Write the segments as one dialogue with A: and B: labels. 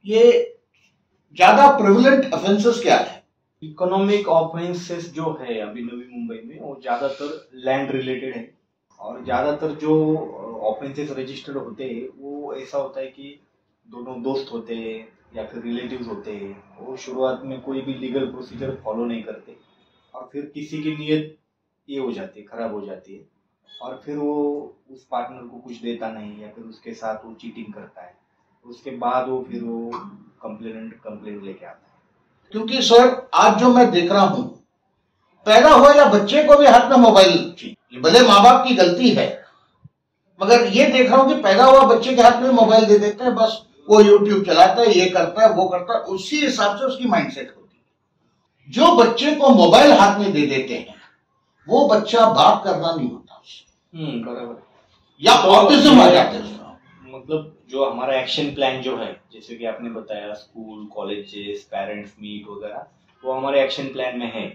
A: ये ज्यादा prevalent offences क्या है?
B: इकोनॉमिक ऑफेंसेस जो है अभी नवी मुंबई में वो ज्यादातर लैंड रिलेटेड है। और ज्यादातर जो ऑफेंसेस रजिस्टर्ड होते हैं वो ऐसा होता है कि दोनों दोस्त होते हैं या फिर रिलेटिव्स होते हैं, वो शुरुआत में कोई भी लीगल प्रोसीजर फॉलो नहीं करते और फिर किसी की नीयत ये हो जाती है, खराब हो जाती है और फिर वो उस पार्टनर को कुछ देता नहीं या फिर उसके साथ वो चीटिंग करता है। उसके बाद वो फिर वो कंप्लेंट लेके आता है।
A: क्योंकि सर आज जो मैं देख रहा हूं, पैदा हुआ या बच्चे को भी हाथ में मोबाइल चाहिए, भले माँ बाप की गलती है, मगर ये देख रहा हूं कि पैदा हुआ बच्चे के हाथ में मोबाइल दे देते हैं, बस वो यूट्यूब चलाता है, ये करता है, वो करता है, उसी हिसाब से उसकी माइंडसेट होती है। जो बच्चे को मोबाइल हाथ में दे देते हैं वो बच्चा बात करना नहीं होता,
B: बराबर,
A: या ऑटिज्म आ जाते हैं।
B: मतलब जो हमारा एक्शन प्लान जो है, जैसे कि आपने बताया स्कूल, कॉलेजेस, पेरेंट्स मीट वगैरह, वो हमारे एक्शन प्लान में है।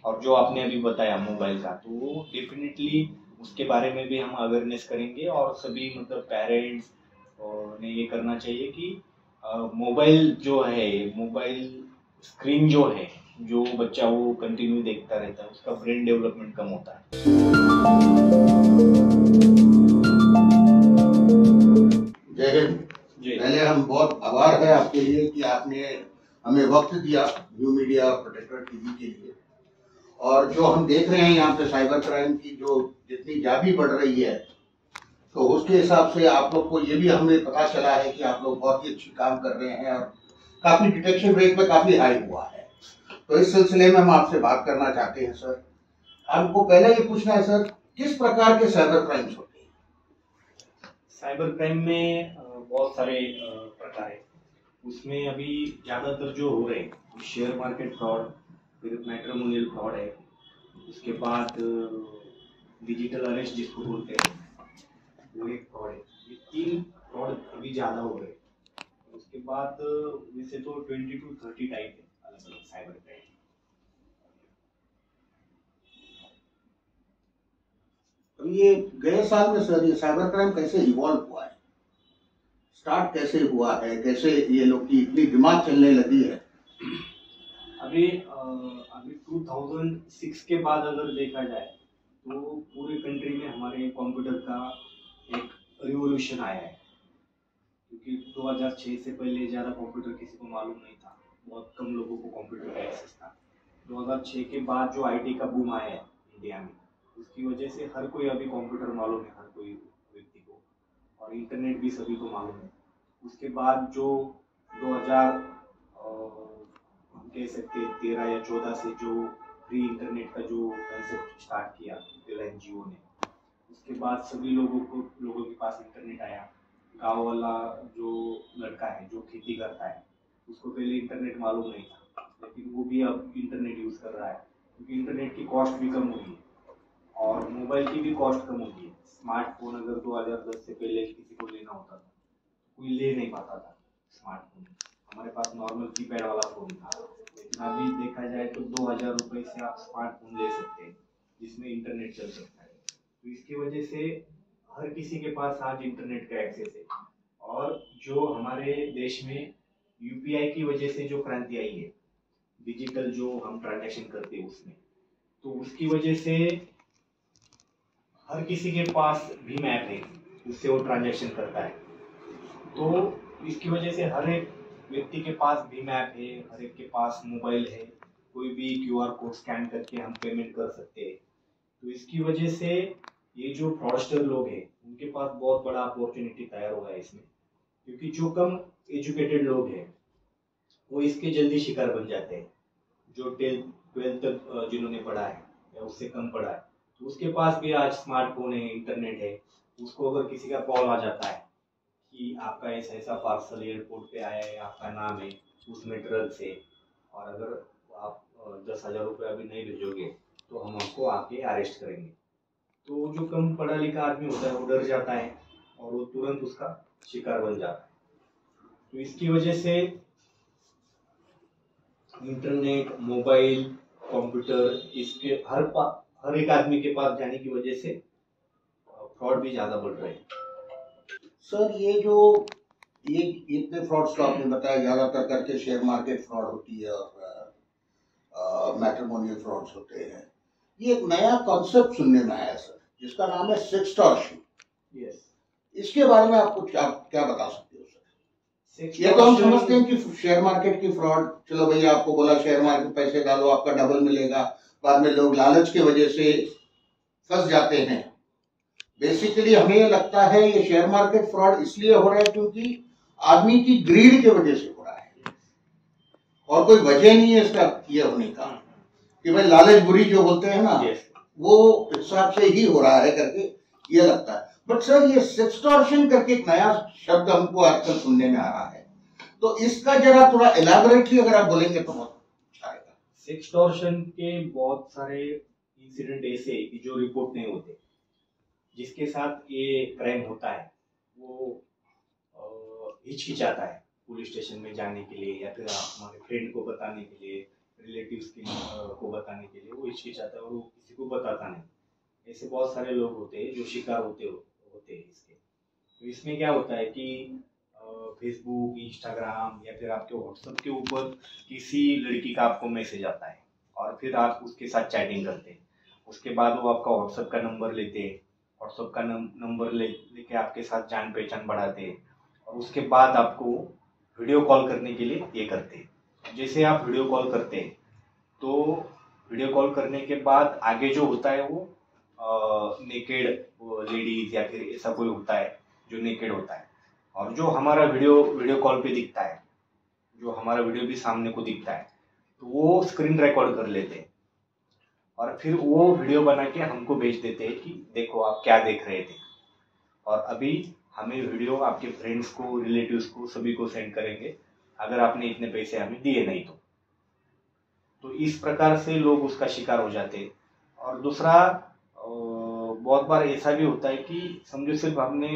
B: और जो आपने अभी बताया मोबाइल का, तो वो डेफिनेटली उसके बारे में भी हम अवेयरनेस करेंगे और सभी मतलब पेरेंट्स ने ये करना चाहिए कि मोबाइल जो है, मोबाइल स्क्रीन जो है, जो बच्चा वो कंटिन्यू देखता रहता है उसका ब्रेन डेवलपमेंट कम होता है।
A: जय हिंद। पहले हम बहुत आभार है आपके लिए कि आपने हमें वक्त दिया न्यू मीडिया प्रोटेक्टर टीवी के लिए। और जो हम देख रहे हैं यहाँ पे साइबर क्राइम की जो जितनी जाबी बढ़ रही है, तो उसके हिसाब से आप लोग को ये भी हमें पता चला है कि आप लोग बहुत ही अच्छी काम कर रहे हैं और काफी डिटेक्शन रेट में काफी हाई हुआ है। तो इस सिलसिले में हम आपसे बात करना चाहते हैं सर। हमको पहले ये पूछना है सर, किस प्रकार के साइबर क्राइम्स होते हैं?
B: साइबर क्राइम में बहुत सारे प्रकार है। उसमें अभी ज्यादातर जो हो रहे हैं शेयर मार्केट फ्रॉड, फिर मैट्रिमोनियल फ्रॉड है, उसके बाद डिजिटल अरेस्ट जिसको बोलते हैं वो एक फ्रॉड है। ये 3 फ्रॉड अभी ज्यादा हो रहे हैं। उसके बाद वैसे तो 20 to 30 टाइप है अलग अलग साइबर क्राइम।
A: ये गए साल में सर ये साइबर क्राइम कैसे इवॉल्व हुआ है, स्टार्ट कैसे हुआ है, कैसे ये लोग की इतनी दिमाग चलने लगी है?
B: अभी 2006 के बाद अगर देखा जाए तो पूरे कंट्री में हमारे कंप्यूटर का एक रिवोल्यूशन आया है। क्योंकि 2006 से पहले ज़्यादा कंप्यूटर किसी को मालूम नहीं था, बहुत कम लोगों को कंप्यूटर का एक्सेस था। 2006 के बाद जो आईटी का बूम आया है इंडिया में, उसकी वजह से हर कोई अभी कंप्यूटर मालूम है, हर कोई व्यक्ति को, और इंटरनेट भी सभी को मालूम है। उसके बाद जो 2000 हम कह सकते 13 या 14 से जो फ्री इंटरनेट का जो कंसेप्ट स्टार्ट किया रिलायंस जियो ने, उसके बाद सभी लोगों के पास इंटरनेट आया। गांव वाला जो लड़का है जो खेती करता है उसको पहले इंटरनेट मालूम नहीं था, लेकिन वो भी अब इंटरनेट यूज कर रहा है क्योंकि इंटरनेट की कॉस्ट भी कम हुई है और मोबाइल की भी कॉस्ट कम होती है। स्मार्टफोन अगर 2010 से पहले किसी को लेना होता था, कोई ले नहीं पाता था स्मार्टफोन, हमारे पास नॉर्मल कीपैड वाला फोन था। लेकिन अभी देखा जाए तो 2000 रुपये से आप स्मार्टफोन ले सकते हैं जिसमें इंटरनेट चल सकता है। तो इसकी वजह से हर किसी के पास आज इंटरनेट का एक्सेस है। और जो हमारे देश में यूपीआई की वजह से जो क्रांति आई है, डिजिटल जो हम ट्रांजैक्शन करते हैं उसमें, तो उसकी वजह से हर किसी के पास भीम ऐप है, उससे वो ट्रांजैक्शन करता है। तो इसकी वजह से हर एक व्यक्ति के पास भीम ऐप है, हर एक के पास मोबाइल है, कोई भी क्यूआर कोड स्कैन करके हम पेमेंट कर सकते हैं। तो इसकी वजह से ये जो फ्रॉडस्टर लोग हैं उनके पास बहुत बड़ा अपॉर्चुनिटी तैयार हुआ है इसमें, क्योंकि जो कम एजुकेटेड लोग हैं वो इसके जल्दी शिकार बन जाते हैं। जो 12th तक जिन्होंने पढ़ा है या उससे कम पढ़ा है, तो उसके पास भी आज स्मार्टफोन है, इंटरनेट है। उसको अगर किसी का कॉल आ जाता है कि आपका ऐसा ऐसा पार्सल एयरपोर्ट पे आया है, आपका नाम है, उसमें ड्रग्स है, और अगर आप 10,000 रुपये अभी नहीं भेजोगे तो हम आपको आके अरेस्ट करेंगे। तो जो कम पढ़ा लिखा आदमी होता है वो डर जाता है और वो तुरंत उसका शिकार बन जाता है। तो इसकी वजह से इंटरनेट, मोबाइल, कंप्यूटर, इसके हर एक आदमी के पास जाने की वजह से फ्रॉड भी ज्यादा बढ़ रहे हैं।
A: सर ये जो ये इतने फ्रॉड्स तो आपने बताया, ज्यादातर करके शेयर मार्केट फ्रॉड होती है और मैट्रिमोनियल फ्रॉड्स होते हैं। ये एक नया कॉन्सेप्ट सुनने में आया सर, जिसका नाम है सेक्सटॉर्शन।
B: यस,
A: इसके बारे में आपको क्या बता सकते हो सर? ये तो हम समझते हैं कि शेयर मार्केट की फ्रॉड, चलो भैया आपको बोला शेयर मार्केट पैसे डालो आपका डबल मिलेगा, बाद में लोग लालच की वजह से फंस जाते हैं। बेसिकली हमें ये लगता है ये शेयर मार्केट फ्रॉड इसलिए हो रहा है क्योंकि आदमी की ग्रीड की वजह से हो रहा है, और कोई वजह नहीं है इसका ये होने का कि भाई लालच बुरी जो बोलते हैं ना, वो हिसाब से ही हो रहा है करके ये लगता है। बट सर ये सेक्सटॉर्शन करके एक नया शब्द हमको आजकल सुनने में आ रहा है, तो इसका जरा थोड़ा एलाबोरेटली अगर आप बोलेंगे तो बहुत अच्छा रहेगा।
B: सेक्सटॉर्शन के बहुत सारे इंसिडेंट ऐसे कि जो रिपोर्ट नहीं होते, जिसके साथ ये क्राइम होता है वो हिचकिचाता है पुलिस स्टेशन में जाने के लिए, या फिर हमारे फ्रेंड को बताने के लिए, रिलेटिव्स को बताने के लिए वो हिचकिचाता है और वो किसी को बताता नहीं। ऐसे बहुत सारे लोग होते हैं जो शिकार होते हैं इसके। तो इसमें क्या होता है कि फेसबुक, इंस्टाग्राम या फिर आपके व्हाट्सएप के ऊपर किसी लड़की का आपको मैसेज आता है और फिर आप उसके साथ चैटिंग करते हैं। उसके बाद वो आपका व्हाट्सएप का नंबर लेते हैं, व्हाट्सएप का नंबर लेके आपके साथ जान पहचान बढ़ाते हैं और उसके बाद आपको वीडियो कॉल करने के लिए ये करते हैं। जैसे आप वीडियो कॉल करते हैं तो वीडियो कॉल करने के बाद आगे जो होता है वो नेकेड लेडीज या फिर ऐसा कोई होता है जो नेकेड होता है, और जो हमारा वीडियो कॉल पे दिखता है, जो हमारा वीडियो भी सामने को दिखता है, तो वो स्क्रीन रिकॉर्ड कर लेते हैं और फिर वो वीडियो बना के हमको भेज देते हैं कि देखो आप क्या देख रहे थे, और अभी हमें वीडियो आपके फ्रेंड्स को, रिलेटिव्स को, सभी को सेंड करेंगे अगर आपने इतने पैसे हमें दिए नहीं तो इस प्रकार से लोग उसका शिकार हो जाते हैं। और दूसरा बहुत बार ऐसा भी होता है कि समझो सिर्फ हमने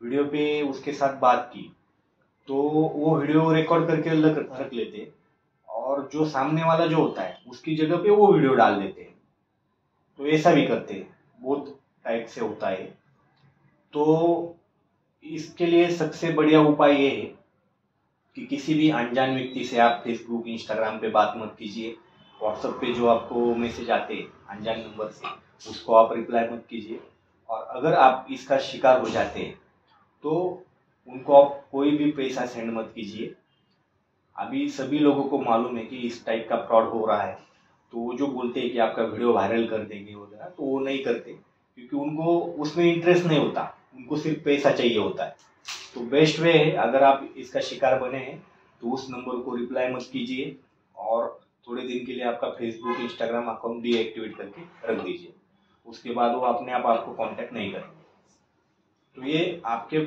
B: वीडियो पे उसके साथ बात की तो वो वीडियो रिकॉर्ड करके रख लेते और जो सामने वाला जो होता है उसकी जगह पे वो वीडियो डाल देते हैं। तो ऐसा भी करते हैं, बहुत टाइप से होता है। तो इसके लिए सबसे बढ़िया उपाय ये है कि किसी भी अनजान व्यक्ति से आप फेसबुक, इंस्टाग्राम पे बात मत कीजिए। व्हाट्सएप पे जो आपको मैसेज आते हैं अनजान नंबर से, उसको आप रिप्लाई मत कीजिए। और अगर आप इसका शिकार हो जाते हैं तो उनको आप कोई भी पैसा सेंड मत कीजिए। अभी सभी लोगों को मालूम है कि इस टाइप का फ्रॉड हो रहा है, तो वो जो बोलते हैं कि आपका वीडियो वायरल कर देंगे वगैरह, तो वो नहीं करते क्योंकि उनको उसमें इंटरेस्ट नहीं होता, उनको सिर्फ पैसा चाहिए होता है। तो बेस्ट वे है, अगर आप इसका शिकार बने हैं तो उस नंबर को रिप्लाई मत कीजिए और थोड़े दिन के लिए आपका फेसबुक, इंस्टाग्राम अकाउंट डीएक्टिवेट करके रख दीजिए। उसके बाद वो अपने आप आपको कांटेक्ट नहीं करेंगे। तो ये आपके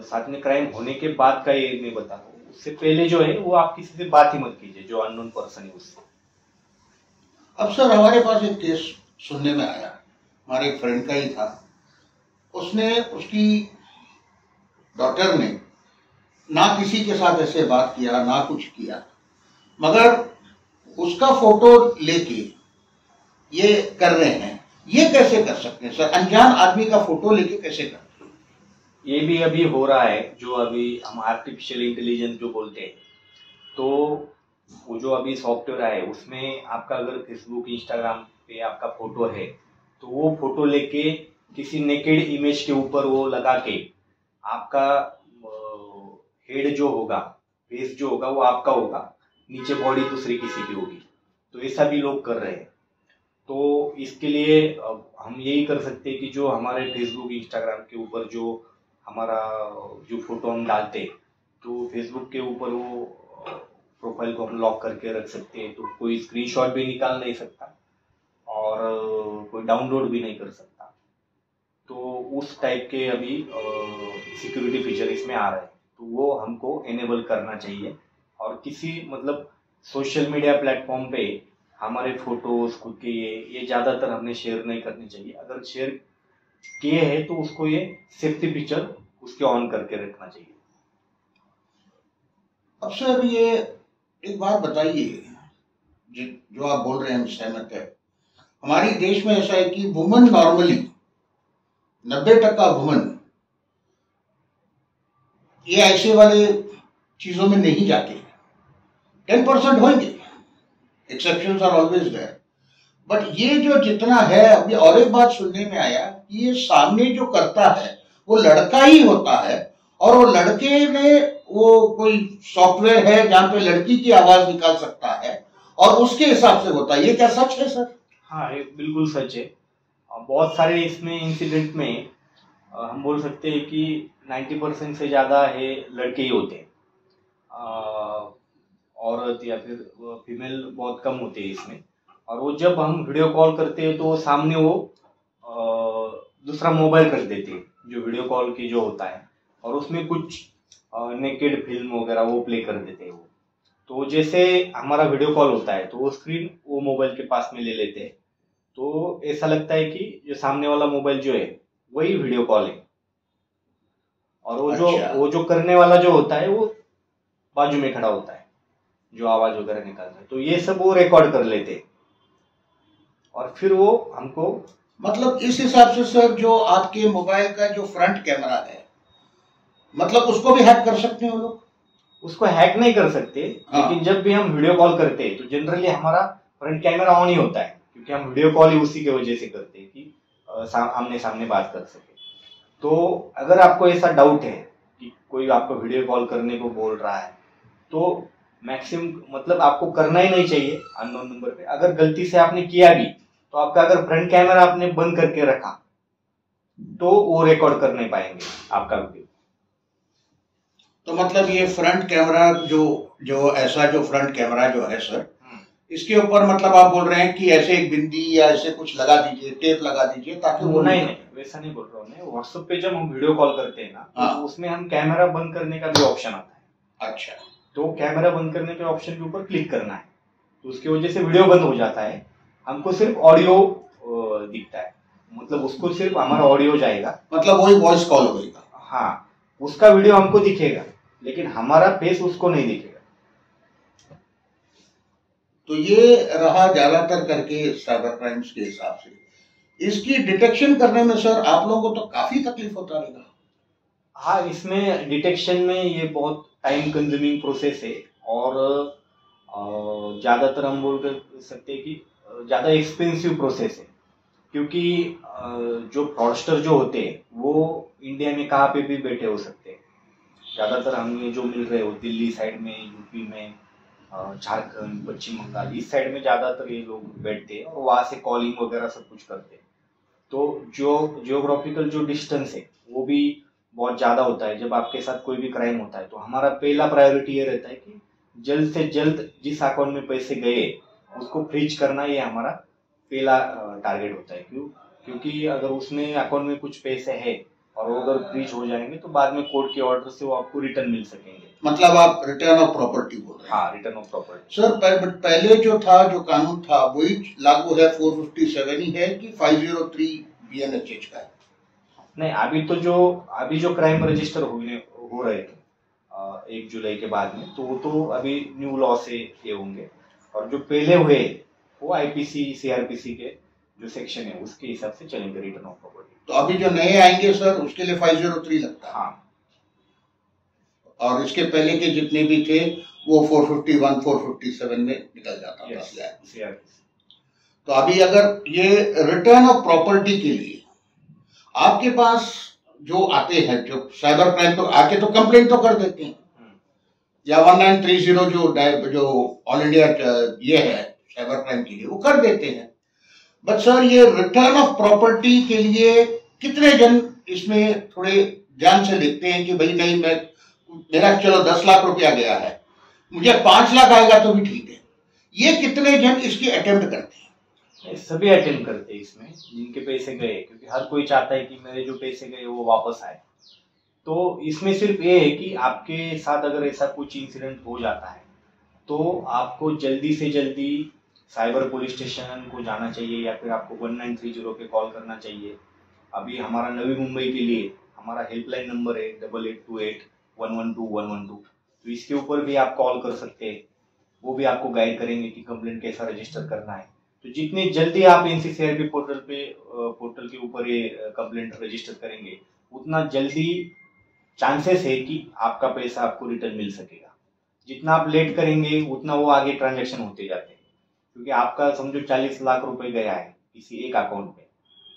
B: साथ में क्राइम होने के बाद का ये मैं बता रहा हूँ। उससे पहले जो है वो आप किसी से बात ही मत कीजिए, जो अननोन पर्सन है उससे।
A: अब सर हमारे पास एक केस सुनने में आया, हमारे एक फ्रेंड का ही था। उसने, उसकी डॉटर ने ना किसी के साथ ऐसे बात किया ना कुछ किया, मगर उसका फोटो लेके ये कर रहे हैं। ये कैसे कर सकते हैं सर? अनजान आदमी का फोटो लेके कैसे कर सकते हैं?
B: ये भी अभी हो रहा है, जो अभी हम आर्टिफिशियल इंटेलिजेंस जो बोलते हैं। तो वो जो अभी सॉफ्टवेयर है उसमें आपका अगर फेसबुक, इंस्टाग्राम पे आपका फोटो है तो वो फोटो लेके किसी नेकेड इमेज के ऊपर वो लगा के आपका हेड जो होगा, फेस जो होगा वो आपका होगा, नीचे बॉडी दूसरी किसी की होगी। तो ऐसा भी लोग कर रहे हैं। तो इसके लिए हम यही कर सकते हैं कि जो हमारे फेसबुक, इंस्टाग्राम के ऊपर जो हमारा जो फोटो हम डालते हैं, तो फेसबुक के ऊपर वो प्रोफाइल को हम लॉक करके रख सकते हैं, तो कोई स्क्रीनशॉट भी निकाल नहीं सकता और कोई डाउनलोड भी नहीं कर सकता। तो उस टाइप के अभी सिक्योरिटी फीचर इसमें आ रहे हैं, तो वो हमको एनेबल करना चाहिए। और किसी मतलब सोशल मीडिया प्लेटफॉर्म पे हमारे फोटोज खुद के ये ज़्यादातर हमने शेयर नहीं करने चाहिए। अगर शेयर किए हैं तो उसको ये सेफ्टी फीचर उसके ऑन करके रखना चाहिए।
A: अब सर ये एक बात बताइए, जो आप बोल रहे हैं सहमत है। हमारे देश में ऐसा है कि वुमन नॉर्मली 90% वुमन ये ऐसे वाले चीजों में नहीं जाते, 10% होंगे, exceptions are always there, but ये जो जितना है अभी। और एक बात सुनने में आया कि ये सामने जो करता है वो लड़का ही होता है, और वो लड़के में वो कोई सॉफ्टवेयर है जहाँ पे लड़की की आवाज निकाल सकता है और उसके हिसाब से होता है। ये क्या सच है सर?
B: हाँ, ये बिल्कुल सच है। बहुत सारे इसमें इंसिडेंट में हम बोल सकते हैं कि 90% से ज़्यादा है लड़के ही होते हैं, औरत या फिर फीमेल बहुत कम होते हैं इसमें। और वो जब हम वीडियो कॉल करते हैं तो सामने वो दूसरा मोबाइल कर देते हैं जो वीडियो कॉल की जो होता है, और उसमें कुछ नेकेड फिल्म वगैरह वो प्ले कर देते हैं वो। तो जैसे हमारा वीडियो कॉल होता है तो वो स्क्रीन वो मोबाइल के पास में ले लेते हैं, तो ऐसा लगता है कि जो सामने वाला मोबाइल जो है वही वीडियो कॉल है, और वो जो करने वाला जो होता है वो बाजू में खड़ा होता है जो आवाज वगैरह निकालता है। तो ये सब वो रिकॉर्ड कर लेते हैं और फिर वो हमको,
A: मतलब इस हिसाब से सर जो आपके मोबाइल का जो फ्रंट कैमरा है, मतलब उसको भी हैक कर सकते हैं वो लोग?
B: उसको हैक नहीं कर सकते, लेकिन जब भी हम वीडियो कॉल करते हैं तो जनरली हमारा फ्रंट कैमरा ऑन ही होता है, क्योंकि हम वीडियो कॉल ही उसी की वजह से करते हैं कि आमने सामने बात कर सके। तो अगर आपको ऐसा डाउट है कि कोई आपको वीडियो कॉल करने को बोल रहा है तो मैक्सिमम मतलब आपको करना ही नहीं चाहिए अननोन नंबर पे। अगर गलती से आपने किया भी तो आपका अगर फ्रंट कैमरा आपने बंद करके रखा तो वो रिकॉर्ड कर नहीं पाएंगे आपका वीडियो।
A: तो मतलब ये फ्रंट कैमरा जो ऐसा जो फ्रंट कैमरा जो है सर, इसके ऊपर मतलब आप बोल रहे हैं कि ऐसे एक बिंदी या ऐसे कुछ लगा दीजिए, टेप लगा दीजिए ताकि वो
B: नहीं वैसा नहीं बोल रहा हूँ मैं। व्हाट्सएप पे जब हम वीडियो कॉल करते हैं ना, तो उसमें हम कैमरा बंद करने का भी ऑप्शन आता है।
A: अच्छा,
B: तो कैमरा बंद करने के ऑप्शन के ऊपर क्लिक करना है, तो उसकी वजह से वीडियो बंद हो जाता है, हमको सिर्फ ऑडियो दिखता है, मतलब उसको सिर्फ हमारा ऑडियो जाएगा,
A: मतलब वही वॉइस कॉल होगा।
B: हाँ, उसका वीडियो हमको दिखेगा लेकिन हमारा फेस उसको नहीं दिखेगा।
A: तो ये रहा ज्यादातर करके साइबर क्राइम्स के हिसाब से। इसकी डिटेक्शन करने में सर आप लोगों को तो काफी तकलीफ होता रहेगा।
B: हाँ, इसमें डिटेक्शन में ये बहुत टाइम कंज्यूमिंग प्रोसेस है, और ज़्यादातर हम बोल कर सकते हैं कि ज़्यादा एक्सपेंसिव प्रोसेस है, क्योंकि जो फ्रॉडस्टर जो होते हैं वो इंडिया में कहाँ पे भी बैठे हो सकते हैं। ज़्यादातर हमें जो मिल रहे हो दिल्ली साइड में, यूपी में, झारखंड, पश्चिम बंगाल, इस साइड में ज़्यादातर ये लोग बैठते हैं और वहाँ से कॉलिंग वगैरह सब कुछ करते हैं। तो जो जियोग्राफिकल जो डिस्टेंस है वो भी बहुत ज़्यादा होता है। जब आपके साथ कोई भी क्राइम होता है तो हमारा पहला प्रायोरिटी ये रहता है कि जल्द से जल्द जिस अकाउंट में पैसे गए उसको फ्रीज करना, ये हमारा पहला टारगेट होता है। क्योंकि अगर उसमें अकाउंट में कुछ पैसे है और वो अगर फ्रीज हो जाएंगे तो बाद में कोर्ट के ऑर्डर से वो आपको रिटर्न मिल सकेंगे।
A: मतलब आप रिटर्न ऑफ प्रॉपर्टी बोल रहे हैं?
B: हाँ, रिटर्न ऑफ प्रॉपर्टी।
A: सर पहले जो था, जो कानून था वही लागू है, 457 ही है कि 503 BNHH का है?
B: नहीं, अभी जो क्राइम रजिस्टर हो रहे थे 1 जुलाई के बाद में, तो वो तो अभी न्यू लॉ से ये होंगे, और जो पहले हुए वो IPC CRPC के जो सेक्शन है उसके हिसाब से चलेंगे रिटर्न ऑफ प्रॉपर्टी।
A: तो अभी जो नए आएंगे सर उसके लिए 503 लगता है?
B: हाँ,
A: और इसके पहले के जितने भी थे वो 451 457 में निकल जाता था। तो अभी अगर ये रिटर्न ऑफ प्रॉपर्टी के लिए आपके पास जो आते हैं, जो साइबर क्राइम, तो आके तो कंप्लेंट तो कर देते हैं, या 1930 जो ऑल इंडिया ये है साइबर क्राइम के लिए, वो कर देते हैं। बट सर ये रिटर्न ऑफ प्रॉपर्टी के लिए कितने जन इसमें थोड़े ध्यान से देखते हैं कि भाई नहीं, मेरा चलो 10 लाख रुपया गया है, मुझे 5 लाख आएगा तो भी ठीक है, ये कितने जन इसकी अटेम्प्ट करते हैं?
B: सभी अटेम्प्ट करते हैं इसमें जिनके पैसे गए, क्योंकि हर कोई चाहता है कि मेरे जो पैसे गए वो वापस आए। तो इसमें सिर्फ ये है कि आपके साथ अगर ऐसा कुछ इंसिडेंट हो जाता है तो आपको जल्दी से जल्दी साइबर पुलिस स्टेशन को जाना चाहिए, या फिर आपको 1930 पे कॉल करना चाहिए। अभी हमारा नवी मुंबई के लिए हमारा हेल्पलाइन नंबर है 8828112112, तो इसके ऊपर भी आप कॉल कर सकते हैं, वो भी आपको गाइड करेंगे कि कंप्लेंट कैसा रजिस्टर करना है। तो जितनी जल्दी आप NCCRP पोर्टल के ऊपर ये कंप्लेंट रजिस्टर करेंगे उतना जल्दी चांसेस है कि आपका पैसा आपको रिटर्न मिल सकेगा। जितना आप लेट करेंगे उतना वो आगे ट्रांजैक्शन होते जाते हैं, क्योंकि आपका समझो 40 लाख रुपए गया है किसी एक अकाउंट में,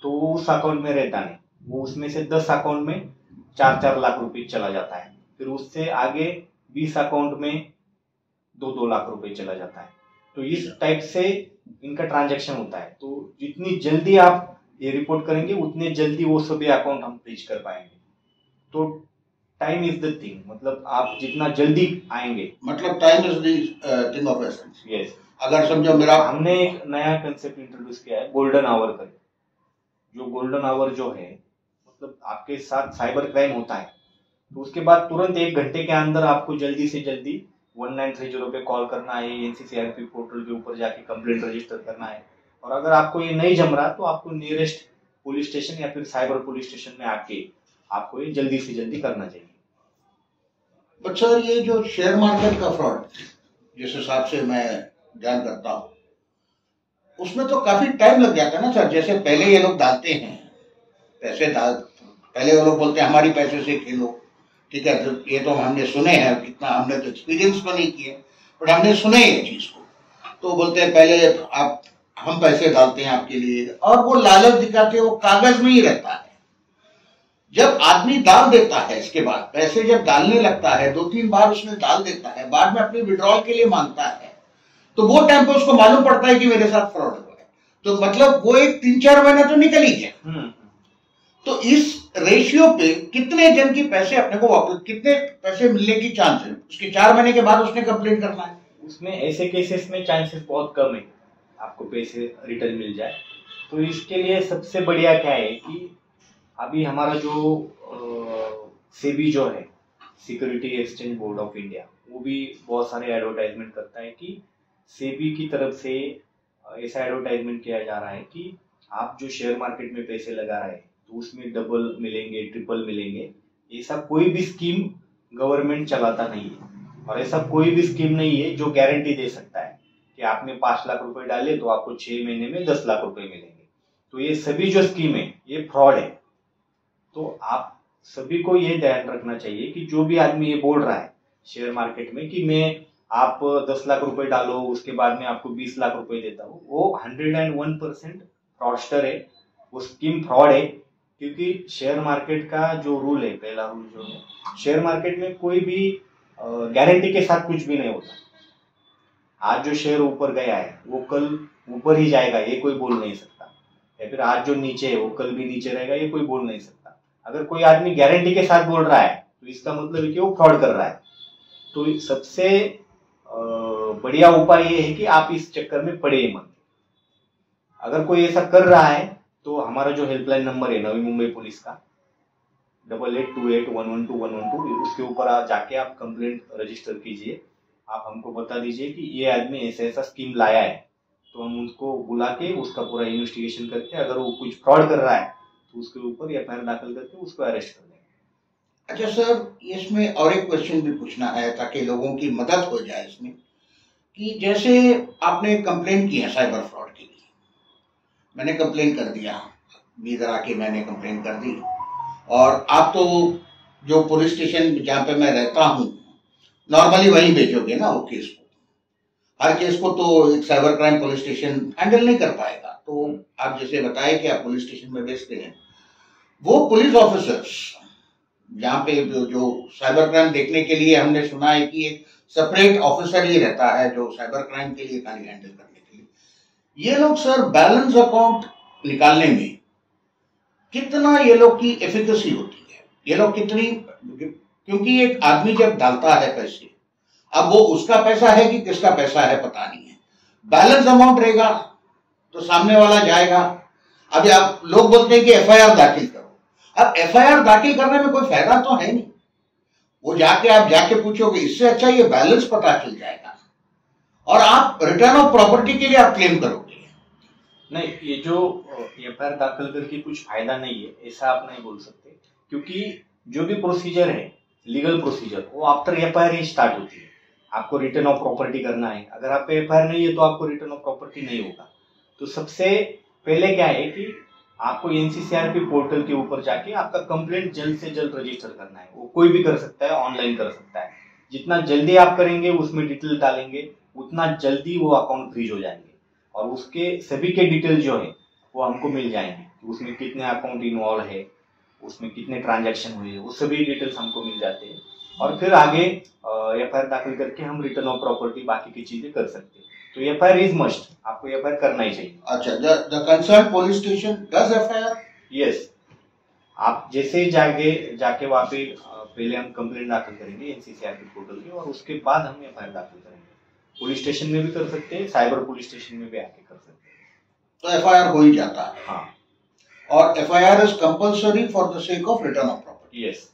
B: तो उस अकाउंट में रहता नहीं, वो उसमें से 10 अकाउंट में 4-4 लाख रुपए चला जाता है, फिर उससे आगे 20 अकाउंट में 2-2 लाख रुपए चला जाता है। तो इस टाइप से इनका ट्रांजैक्शन होता है। तो जितनी जल्दी आप ये रिपोर्ट करेंगे उतने जल्दी वो सभी अकाउंट हम फ्रीज कर पाएंगे। तो टाइम इज द थिंग, मतलब आप जितना जल्दी आएंगे,
A: मतलब time is the thing of essence.
B: Yes.
A: अगर समझो मेरा,
B: हमने एक नया कंसेप्ट इंट्रोड्यूस किया है, गोल्डन आवर कर। जो गोल्डन आवर जो है, मतलब आपके साथ साइबर क्राइम होता है तो उसके बाद तुरंत 1 घंटे के अंदर आपको जल्दी से जल्दी 1930 पे कॉल करना है, एनसीसीआरपी पोर्टल के ऊपर जाके कंप्लेंट रजिस्टर करना है। और अगर आपको ये नहीं जम रहा तो आपको नियरेस्ट पुलिस स्टेशन या फिर साइबर पुलिस स्टेशन में आके आपको ये जल्दी से जल्दी करना चाहिए।
A: बट सर, ये जो शेयर मार्केट का फ्रॉड, जिस हिसाब से मैं ध्यान करता हूँ, उसमें तो काफी टाइम लग जाता है ना सर। जैसे पहले ये लोग डालते हैं पैसे, पहले वो लोग बोलते हैं हमारी पैसे से खेलो, ठीक है, तो ये तो हमने सुने हैं, कितना हमने तो एक्सपीरियंस तो नहीं किए, बट हमने सुने ये चीज को। तो बोलते हैं पहले आप, हम पैसे डालते हैं आपके लिए, और वो लालच दिखाते हैं, वो कागज में ही रहता है। जब आदमी डाल देता है, इसके बाद पैसे जब डालने लगता है, 2-3 बार उसने डाल देता है, बाद में अपनी विड्रॉल के लिए मांगता है, तो वो टाइम पे उसको मालूम पड़ता है कि मेरे साथ फ्रॉड हुआ है। तो मतलब वो एक 3-4 महीना तो निकल ही गया। तो इस रेशियो पे कितने जन की पैसे अपने को वापस, कितने पैसे मिलने की चांस है? उसके 4 महीने के बाद उसने कंप्लेंट करना है।
B: उसमें ऐसे केसेस में चांसेस बहुत कम है आपको पैसे रिटर्न मिल जाए। तो इसके लिए सबसे बढ़िया क्या है कि अभी हमारा जो सेबी जो है, security exchange board of India, वो भी बहुत सारे एडवर्टाइजमेंट करता है कि सेबी की तरफ से ऐसा एडवर्टाइजमेंट किया जा रहा है कि आप जो शेयर मार्केट में पैसे लगा रहे हैं तो उसमें डबल मिलेंगे, ट्रिपल मिलेंगे। ऐसा कोई भी स्कीम गवर्नमेंट चलाता नहीं है, और ऐसा कोई भी स्कीम नहीं है जो गारंटी दे सकता है कि आपने 5 लाख रुपए डाले तो आपको 6 महीने में 10 लाख रुपए मिलेंगे। तो ये सभी जो स्कीम है ये फ्रॉड है। तो आप सभी को ये ध्यान रखना चाहिए कि जो भी आदमी ये बोल रहा है शेयर मार्केट में कि मैं आप 10 लाख रुपए डालो उसके बाद में आपको 20 लाख रुपए देता हूँ, वो 101% फ्रॉडस्टर है, वो स्कीम फ्रॉड है। क्योंकि शेयर मार्केट का जो रूल है, पहला रूल जो है, शेयर मार्केट में कोई भी गारंटी के साथ कुछ भी नहीं होता। आज जो शेयर ऊपर गया है वो कल ऊपर ही जाएगा, ये कोई बोल नहीं सकता, या फिर आज जो नीचे है वो कल भी नीचे रहेगा, ये कोई बोल नहीं सकता। अगर कोई आदमी गारंटी के साथ बोल रहा है तो इसका मतलब है कि वो फ्रॉड कर रहा है। तो सबसे बढ़िया उपाय ये है कि आप इस चक्कर में पड़े मत। अगर कोई ऐसा कर रहा है तो हमारा जो हेल्पलाइन नंबर है नवी मुंबई पुलिस का 8828112112, उसके ऊपर आप जाके आप कंप्लेंट रजिस्टर कीजिए। आप हमको बता दीजिए कि ये आदमी ऐसा ऐसा स्कीम लाया है, तो हम उसको बुला के उसका पूरा इन्वेस्टिगेशन करके अगर वो कुछ फ्रॉड कर रहा है तो उसके ऊपर एफआईआर दाखिल करके उसको अरेस्ट कर देंगे।
A: अच्छा सर, इसमें और एक क्वेश्चन भी पूछना है ताकि लोगों की मदद हो जाए इसमें, कि जैसे आपने कंप्लेंट की है साइबर फ्रॉड के लिए, मैंने कंप्लेंट कर दिया, इधर आके मैंने कंप्लेंट कर दी, और आप तो जो पुलिस स्टेशन जहाँ पे मैं रहता हूँ नॉर्मली वहीं भेजोगे ना वो केस को। हर केस को तो एक cyber crime police station handle नहीं कर पाएगा। तो आप जैसे बताए कि आप पुलिस स्टेशन में भेजते हैं, वो पुलिस ऑफिसर्स जहाँ पे जो साइबर क्राइम देखने के लिए हमने सुना है कि एक सेपरेट ऑफिसर ही रहता है जो साइबर क्राइम के लिए खाली हैंडल करने के लिए, ये लोग सर बैलेंस अकाउंट निकालने में कितना ये लोग की एफिकेसी होती है? ये लोग कितनी, क्योंकि एक आदमी जब डालता है पैसे, अब वो उसका पैसा है कि किसका पैसा है पता नहीं है, बैलेंस अमाउंट रहेगा तो सामने वाला जाएगा। अभी आप लोग बोलते हैं कि एफआईआर दाखिल करो, अब एफआईआर दाखिल करने में कोई फायदा तो है नहीं, वो जाके आप जाके पूछोगे, इससे अच्छा ये बैलेंस पता चल जाएगा और आप रिटर्न ऑफ प्रॉपर्टी के लिए आप क्लेम करोगे।
B: नहीं, ये जो एफआईआर दाखिल करके कुछ फायदा नहीं है ऐसा आप नहीं बोल सकते, क्योंकि जो भी प्रोसीजर है लीगल प्रोसीजर वो आफ्टर एफआईआर ही स्टार्ट होती है। आपको रिटर्न ऑफ प्रॉपर्टी करना है, अगर आपका एफआईआर नहीं है तो आपको रिटर्न ऑफ प्रॉपर्टी नहीं होगा। तो सबसे पहले क्या है कि आपको एनसीसीआरपी पोर्टल के ऊपर जाके आपका कंप्लेंट जल्द से जल्द रजिस्टर करना है। वो कोई भी कर सकता है, ऑनलाइन कर सकता है। जितना जल्दी आप करेंगे, उसमें डिटेल डालेंगे, उतना जल्दी वो अकाउंट फ्रीज हो जाएंगे और उसके सभी के डिटेल जो है वो हमको मिल जाएंगे। उसमें कितने अकाउंट इन्वॉल्व है, उसमें कितने ट्रांजैक्शन हुए, वो सभी डिटेल्स हमको मिल जाते हैं और फिर आगे एफआईआर दाखिल करके हम रिटर्न ऑफ प्रॉपर्टी बाकी की चीजें कर सकते हैं। तो एफआईआर इज मस्ट, आपको एफआईआर करना ही चाहिए।
A: अच्छा, the concern police station does FIR?
B: Yes, आप जैसे जाके वहाँ पे पहले हम कंप्लेंट दाखिल करेंगे एनसीसीआरपी पोर्टल पे और उसके बाद हम एफआईआर दाखिल करेंगे। पुलिस स्टेशन में भी कर सकते हैं, साइबर पुलिस स्टेशन में भी आके कर सकते हैं।
A: तो एफआईआर हो ही जाता है।
B: हाँ,
A: और FIR is compulsory for the sake of return of property.
B: Yes.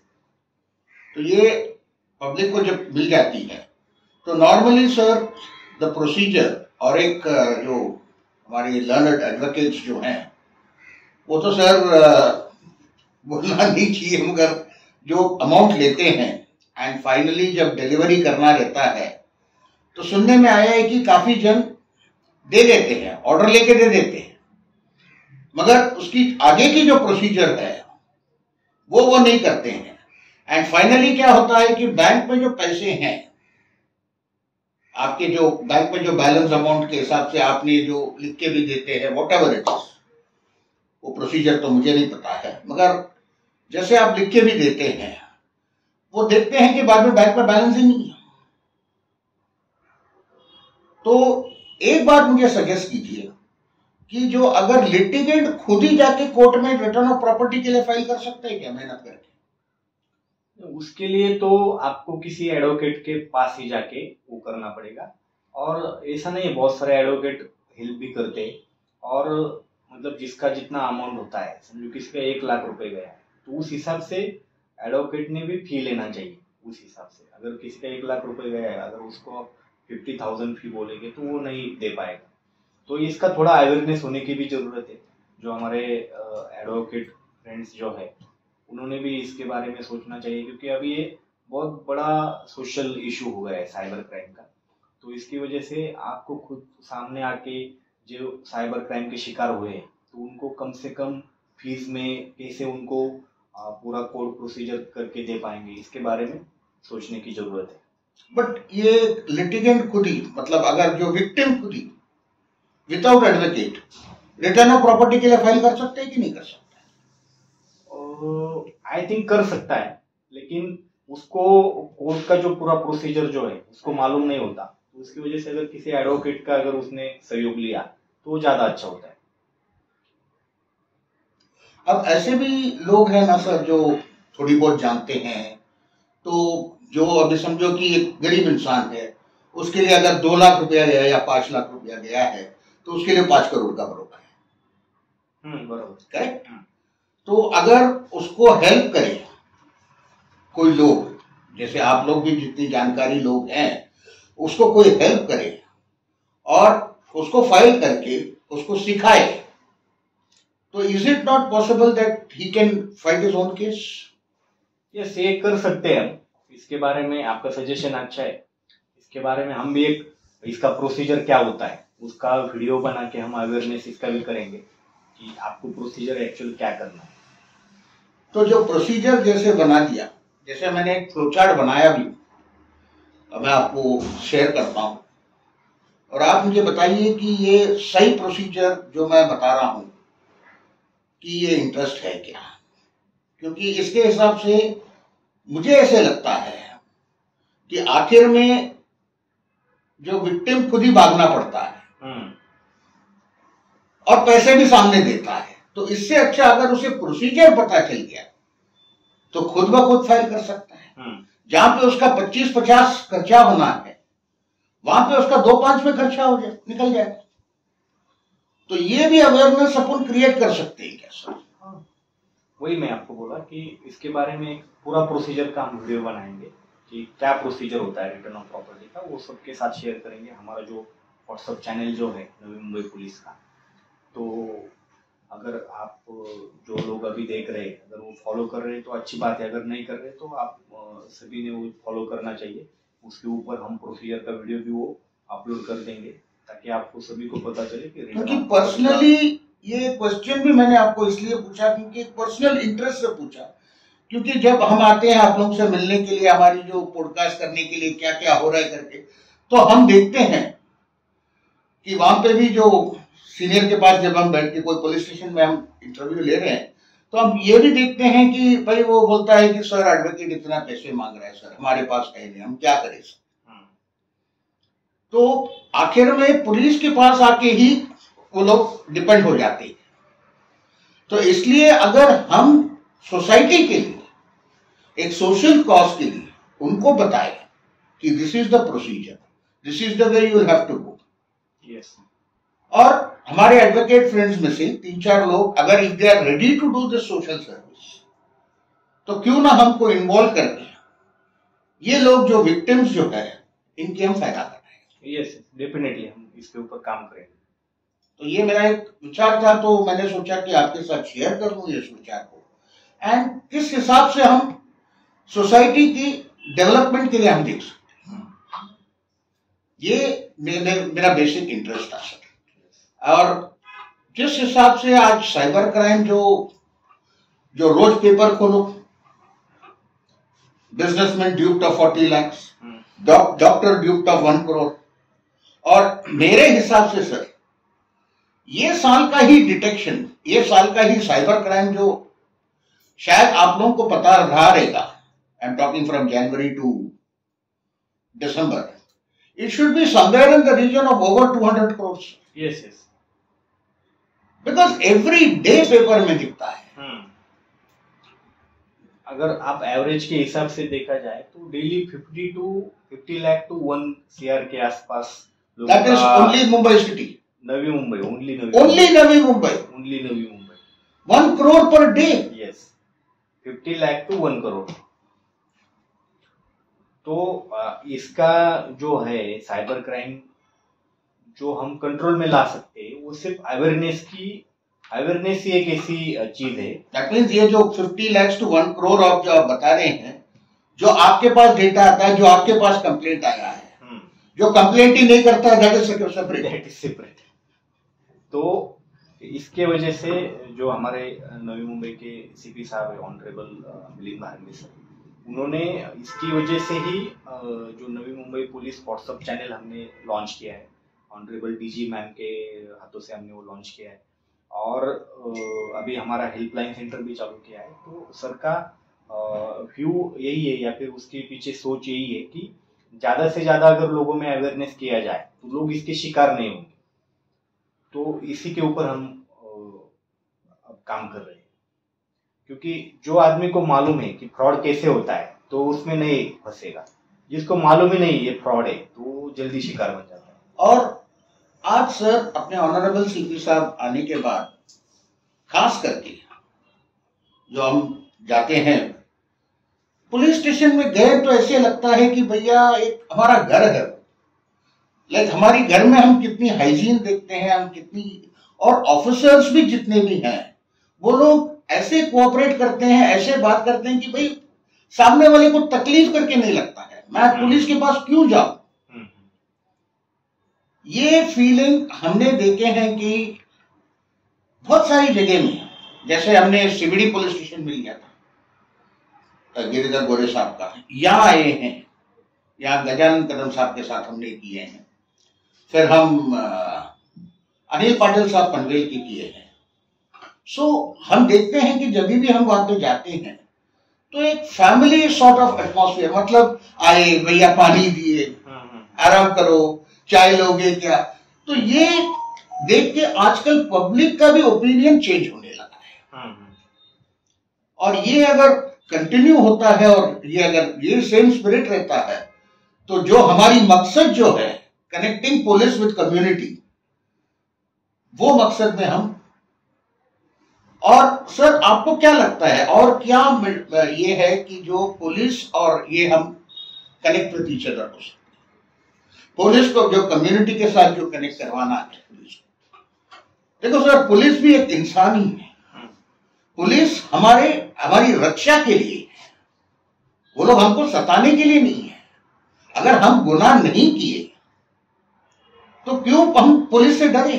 A: तो ये पब्लिक को जब मिल जाती है तो नॉर्मली सर द प्रोसीजर, और एक जो हमारे लर्नड एडवोकेट्स जो हैं वो तो सर बोलना नहीं चाहिए, मगर जो अमाउंट लेते हैं एंड फाइनली जब डिलीवरी करना रहता है तो सुनने में आया है कि काफी जन दे देते हैं, ऑर्डर लेके दे देते हैं, मगर उसकी आगे की जो प्रोसीजर है वो नहीं करते हैं। एंड फाइनली क्या होता है कि बैंक में जो पैसे हैं, आपके जो बैंक में जो बैलेंस अमाउंट के हिसाब से आपने जो लिख के भी देते हैं, व्हाटएवर इट इज, वो प्रोसीजर तो मुझे नहीं पता है, मगर जैसे आप लिख के भी देते हैं वो देखते हैं कि बाद में बैंक में बैलेंस ही नहीं है। तो एक बात मुझे सजेस्ट कीजिए कि जो अगर लिटिगेंट खुद ही जाके कोर्ट में रिटर्न ऑफ प्रॉपर्टी के लिए फाइल कर सकते हैं क्या, मेहनत करके?
B: उसके लिए तो आपको किसी एडवोकेट के पास ही जाके वो करना पड़ेगा। और ऐसा नहीं है, बहुत सारे एडवोकेट हेल्प भी करते हैं। और मतलब जिसका जितना अमाउंट होता है, समझो किसी का 1 लाख रुपए गया है तो उस हिसाब से एडवोकेट ने भी फी लेना चाहिए। उस हिसाब से अगर किसी का 1 लाख रुपए गया है, अगर उसको 50,000 फी बोलेंगे तो वो नहीं दे पाएगा। तो इसका थोड़ा अवेयरनेस होने की भी जरूरत है। जो हमारे एडवोकेट फ्रेंड्स जो है उन्होंने भी इसके बारे में सोचना चाहिए, क्योंकि अभी ये बहुत बड़ा सोशल इशू हो गया है साइबर क्राइम का। तो इसकी वजह से आपको खुद सामने आके जो साइबर क्राइम के शिकार हुए हैं तो उनको कम से कम फीस में कैसे उनको पूरा कोर्ट प्रोसीजर करके दे पाएंगे, इसके बारे में सोचने की जरूरत है।
A: बट ये लिटिगेंट खुद ही, मतलब अगर जो विक्टिम खुद ही without advocate return of property के लिए फाइल कर सकते हैं कि नहीं कर सकते?
B: आई थिंक कर सकता है, लेकिन उसको कोर्ट का जो पूरा प्रोसीजर जो है उसको मालूम नहीं होता। तो उसकी वजह से अगर किसी एडवोकेट का अगर उसने सहयोग लिया तो ज्यादा अच्छा होता है।
A: अब ऐसे भी लोग हैं ना सर जो थोड़ी बहुत जानते हैं, तो जो अभी समझो कि एक गरीब इंसान है, उसके लिए अगर 2 लाख रुपया गया या 5 लाख रुपया गया है तो उसके लिए 5 करोड़ का बरोबर है।
B: बरोबर,
A: करेक्ट। तो अगर उसको हेल्प करे कोई लोग, जैसे आप लोग भी जितनी जानकारी लोग हैं, उसको कोई हेल्प करे और उसको फाइल करके उसको सिखाए, तो is it not possible that he can fight his own case?
B: Yes, ये कर सकते हैं हम। इसके बारे में आपका सजेशन अच्छा है। इसके बारे में हम भी एक इसका प्रोसीजर क्या होता है उसका वीडियो बना के हम अवेयरनेस इसका भी करेंगे कि आपको प्रोसीजर एक्चुअल क्या करना है।
A: तो जो प्रोसीजर जैसे बना दिया, जैसे मैंने एक फ्लोचार्ट बनाया भी, मैं आपको शेयर करता हूं और आप मुझे बताइए कि ये सही प्रोसीजर जो मैं बता रहा हूं कि ये इंटरेस्ट है क्या, क्योंकि इसके हिसाब से मुझे ऐसे लगता है कि आखिर में जो विक्टिम खुद ही भागना पड़ता है और पैसे भी सामने देता है, तो इससे अच्छा अगर उसे प्रोसीजर पता चल गया तो खुद ब खुद फाइल कर सकता है। जहां पे उसका 25-50 खर्चा होना है वहां पे उसका 2-5 में खर्चा हो जाए, निकल जाए। तो ये भी अवेयरनेस अपन क्रिएट कर सकते हैं क्या सर?
B: वही मैं आपको बोला कि इसके बारे में एक पूरा प्रोसीजर का हम वीडियो बनाएंगे कि क्या प्रोसीजर होता है रिटर्न ऑफ प्रॉपर्टी का, वो सबके साथ शेयर करेंगे। हमारा जो व्हाट्सएप चैनल जो है नवी मुंबई पुलिस का, तो अगर आप जो लोग अभी देख रहे हैं अगर वो फॉलो कर रहे हैं तो अच्छी बात है, अगर नहीं कर रहे तो आप सभी ने वो फॉलो करना चाहिए। उसके ऊपर हम प्रोसीजर का वीडियो भी वो अपलोड कर देंगे ताकि आपको सभी को पता चले कि
A: क्योंकि पर्सनली ये क्वेश्चन भी मैंने आपको इसलिए पूछा क्योंकि पर्सनल इंटरेस्ट से पूछा, क्योंकि जब हम आते हैं आप लोगों से मिलने के लिए, हमारी जो पॉडकास्ट करने के लिए क्या क्या हो रहा है करके, तो हम देखते हैं कि वहां पे भी जो सीनियर के पास जब हम बैठ के कोई पुलिस स्टेशन में हम इंटरव्यू ले रहे हैं, तो हम ये भी देखते हैं कि भाई वो बोलता है कि सर एडवोकेट इतना पैसे मांग रहा है, सर हमारे पास है नहीं, हम क्या करें सर। तो आखिर में पुलिस के पास आके ही वो लोग डिपेंड हो जाते हैं। तो इसलिए अगर हम सोसाइटी के लिए, एक सोशल कॉज के लिए उनको बताएं कि this is the procedure, this is the way you have to go.
B: Yes.
A: और हमारे एडवोकेट फ्रेंड्स में से 3-4 लोग अगर if they are ready to do this social service, तो क्यों ना हमको इन्वॉल्व करके ये लोग जो विक्टिम्स जो है इनकी हम फायदा कर रहे हैं।
B: यस, डेफिनेटली हम इसके ऊपर काम करेंगे।
A: तो ये मेरा एक विचार था, तो मैंने सोचा कि आपके साथ शेयर कर दूं इस विचार को, एंड किस हिसाब से हम सोसाइटी की डेवलपमेंट के लिए हम देख सकते हैं। ये मेरा बेसिक इंटरेस्ट था सर। और जिस हिसाब से आज साइबर क्राइम जो रोज पेपर खोलो, businessman ड्यूप्ड of 40 lakh, doctor ड्यूप्ड of 1 crore, और मेरे हिसाब से सर ये साल का ही डिटेक्शन, ये साल का ही साइबर क्राइम जो शायद आप लोगों को पता रहा रहेगा, I am talking from January to December, it should be somewhere in the region of over 200 crores.
B: Yes, yes.
A: Because every day paper में दिखता है।
B: अगर आप एवरेज के हिसाब से देखा जाए तो डेली 50 लाख टू 1 CR के आसपास।
A: That is only Mumbai city.
B: Navi Mumbai, only
A: Navi Mumbai. 1 crore per day.
B: Yes, 50 lakh to 1 crore. तो इसका जो है साइबर क्राइम जो हम कंट्रोल में ला सकते हैं, वो सिर्फ अवेयरनेस ही एक ऐसी चीज है।
A: दैट मींस ये जो 50 लाख टू 1 करोड़ आप जो आप बता रहे हैं, जो आपके पास डेटा आता है, जो आपके पास कंप्लेंट आया है, जो कंप्लेंट ही नहीं करता है, दैट इज सेपरेट।
B: तो इसके वजह से जो हमारे नवी मुंबई के सीपी साहब है, ऑनरेबल मिलिंद भारंगे सर, उन्होंने इसकी वजह से ही जो नवी मुंबई पुलिस व्हाट्सएप चैनल हमने लॉन्च किया है, ऑनरेबल डीजी मैम के हाथों से हमने वो लॉन्च किया है, और अभी हमारा हेल्पलाइन सेंटर भी चालू किया है। तो सर का व्यू यही है, या फिर उसके पीछे सोच यही है कि ज्यादा से ज्यादा अगर लोगों में अवेयरनेस किया जाए तो लोग इसके शिकार नहीं होंगे। तो इसी के ऊपर हम अब काम कर रहे हैं, क्योंकि जो आदमी को मालूम है कि फ्रॉड कैसे होता है तो उसमें नहीं फंसेगा। जिसको मालूम ही नहीं ये फ्रॉड है तो जल्दी शिकार बन जाता है।
A: और आज सर अपने ऑनरेबल सीपी साहब आने के बाद खास करके जो हम जाते हैं पुलिस स्टेशन में गए, तो ऐसे लगता है कि भैया एक हमारा घर है। लाइक हमारी घर में हम कितनी हाइजीन देखते हैं, हम कितनी, और ऑफिसर्स भी जितने भी हैं वो लोग ऐसे कोऑपरेट करते हैं, ऐसे बात करते हैं कि भाई सामने वाले को तकलीफ करके नहीं लगता है, मैं पुलिस के पास क्यों जाऊं। ये फीलिंग हमने देखे हैं कि बहुत सारी जगह में, जैसे हमने सीबीडी पुलिस स्टेशन में लिया था गिरिधर गोरे साहब का, यहाँ आए हैं, यहाँ गजानन कदम साहब के साथ हमने किए हैं, फिर हम अनिल पाटिल साहब पनवेल के किए हैं। सो हम देखते हैं कि जब भी हम वहां पे जाते हैं तो एक फैमिली सॉर्ट ऑफ एटमॉस्फेयर, मतलब आए भैया पानी दिए, आराम करो, चाय लोगे क्या। तो ये देख के आजकल पब्लिक का भी ओपिनियन चेंज होने लगा है। और ये अगर कंटिन्यू होता है और ये अगर ये सेम स्पिरिट रहता है, तो जो हमारी मकसद जो है कनेक्टिंग पुलिस विद कम्युनिटी, वो मकसद में हम। और सर आपको क्या लगता है, और क्या ये है कि जो पुलिस और ये हम कनेक्ट विद ईच अदर हो सकते हैं, पुलिस को जो कम्युनिटी के साथ जो कनेक्ट करवाना है पुलिस को। देखो सर, पुलिस भी एक इंसान ही है। पुलिस हमारी रक्षा के लिए है, वो लोग हमको सताने के लिए नहीं है। अगर हम गुनाह नहीं किए तो क्यों हम पुलिस से डरे।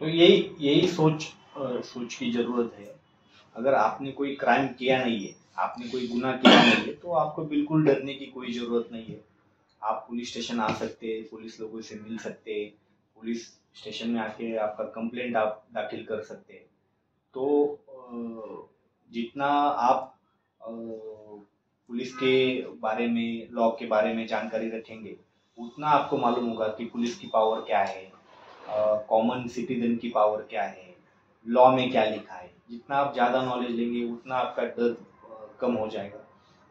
B: तो यही सोच की जरूरत है। अगर आपने कोई क्राइम किया नहीं है, आपने कोई गुनाह किया नहीं है, तो आपको बिल्कुल डरने की कोई जरूरत नहीं है। आप पुलिस स्टेशन आ सकते हैं, पुलिस लोगों से मिल सकते हैं, पुलिस स्टेशन में आके आपका कंप्लेंट आप दाखिल कर सकते हैं। तो जितना आप पुलिस के बारे में, लॉ के बारे में जानकारी रखेंगे, उतना आपको मालूम होगा कि पुलिस की पावर क्या है, कॉमन सिटीजन की पावर क्या है, लॉ में क्या लिखा है। जितना आप ज़्यादा नॉलेज लेंगे उतना आपका डर कम हो जाएगा।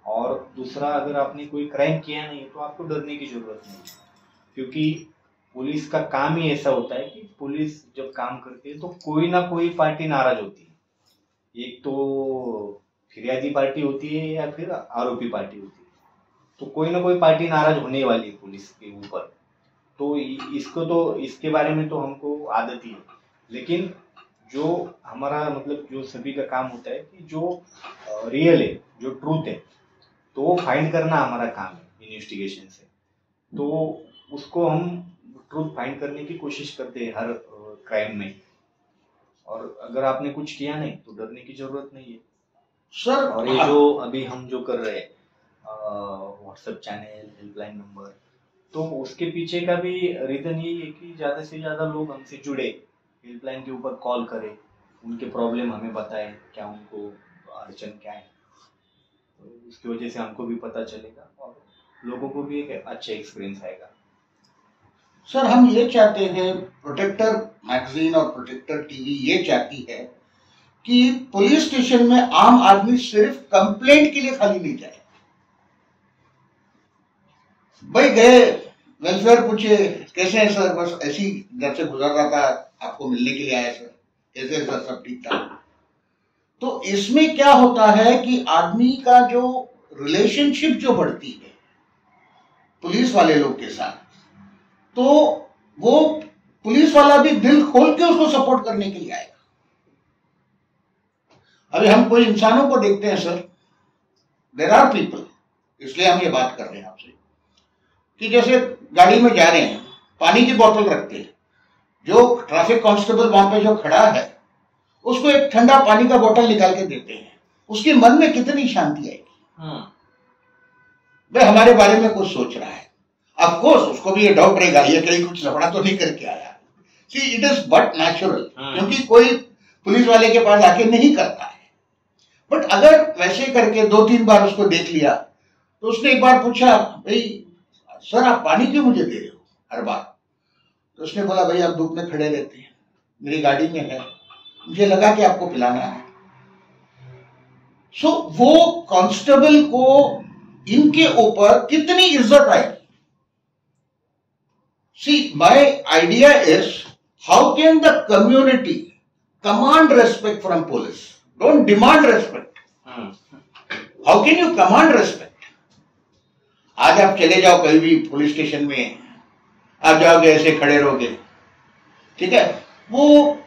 B: और दूसरा, अगर आपने कोई क्राइम किया नहीं तो आपको डरने की जरूरत नहीं, क्योंकि पुलिस का काम ही ऐसा होता है कि पुलिस जब काम करती है तो कोई ना कोई पार्टी नाराज होती है। एक तो फिरियादी पार्टी होती है या फिर आरोपी पार्टी होती है, तो कोई ना कोई पार्टी नाराज होने वाली है पुलिस के ऊपर। तो इसके बारे में तो हमको आदत ही है। लेकिन जो हमारा मतलब जो सभी का काम होता है कि जो रियल है, जो ट्रूथ है, तो वो फाइंड करना हमारा काम है इन्वेस्टिगेशन से। तो उसको हम ट्रूथ फाइंड करने की कोशिश करते हैं हर क्राइम में। और अगर आपने कुछ किया नहीं तो डरने की जरूरत नहीं है
A: सर।
B: और ये जो अभी हम जो कर रहे हैं व्हाट्सएप चैनल, हेल्पलाइन नंबर, तो उसके पीछे का भी रीजन यही है कि ज़्यादा से ज़्यादा लोग हमसे जुड़े, हेल्पलाइन के ऊपर कॉल करें, उनके प्रॉब्लम हमें बताएं, क्या उनको अड़चन क्या है। तो उसकी वजह से हमको भी पता चलेगा और लोगों को भी एक अच्छा एक्सपीरियंस आएगा।
A: सर, हम ये चाहते हैं, प्रोटेक्टर मैगजीन और प्रोटेक्टर टीवी ये चाहती है कि पुलिस स्टेशन में आम आदमी सिर्फ कंप्लेंट के लिए खाली नहीं जाए। भाई गए, वेलफेयर पूछे, कैसे हैं सर, बस ऐसी घर से गुजर रहा था, आपको मिलने के लिए आया सर, कैसे है सर, सब ठीक ठाक। तो इसमें क्या होता है कि आदमी का जो रिलेशनशिप जो बढ़ती है पुलिस वाले लोग के साथ, तो वो पुलिस वाला भी दिल खोल के उसको सपोर्ट करने के लिए आएगा। अभी हम कोई इंसानों को देखते हैं सर, देयर आर पीपल, इसलिए हम ये बात कर रहे हैं आपसे, कि जैसे गाड़ी में जा रहे हैं, पानी की बोतल रखते हैं, जो ट्रैफिक कांस्टेबल वहां पे जो खड़ा है उसको एक ठंडा पानी का बोतल निकाल के देते हैं, उसके मन में कितनी शांति आएगी। वह हमारे बारे में कुछ सोच रहा है। ऑफ कोर्स उसको भी ये डाउट रहेगा, ये कहीं कुछ लफड़ा तो नहीं करके आया। सी, इट इज बट नेचुरल, क्योंकि कोई पुलिस वाले के पास आके नहीं करता है। बट अगर वैसे करके 2-3 बार उसको देख लिया, तो उसने एक बार पूछा, भाई सर आप पानी क्यों मुझे दे रहे हो हर बार? तो उसने बोला, भाई आप धूप में खड़े रहते हैं, मेरी गाड़ी में है, मुझे लगा कि आपको पिलाना है। सो वो कांस्टेबल को इनके ऊपर कितनी इज्जत आएगी। See, my idea is, how can the community command respect from police? Don't demand respect. How can you command respect? आज आप चले जाओ कहीं भी पुलिस स्टेशन में, आप जाओगे ऐसे खड़े रहोगे, ठीक है, वो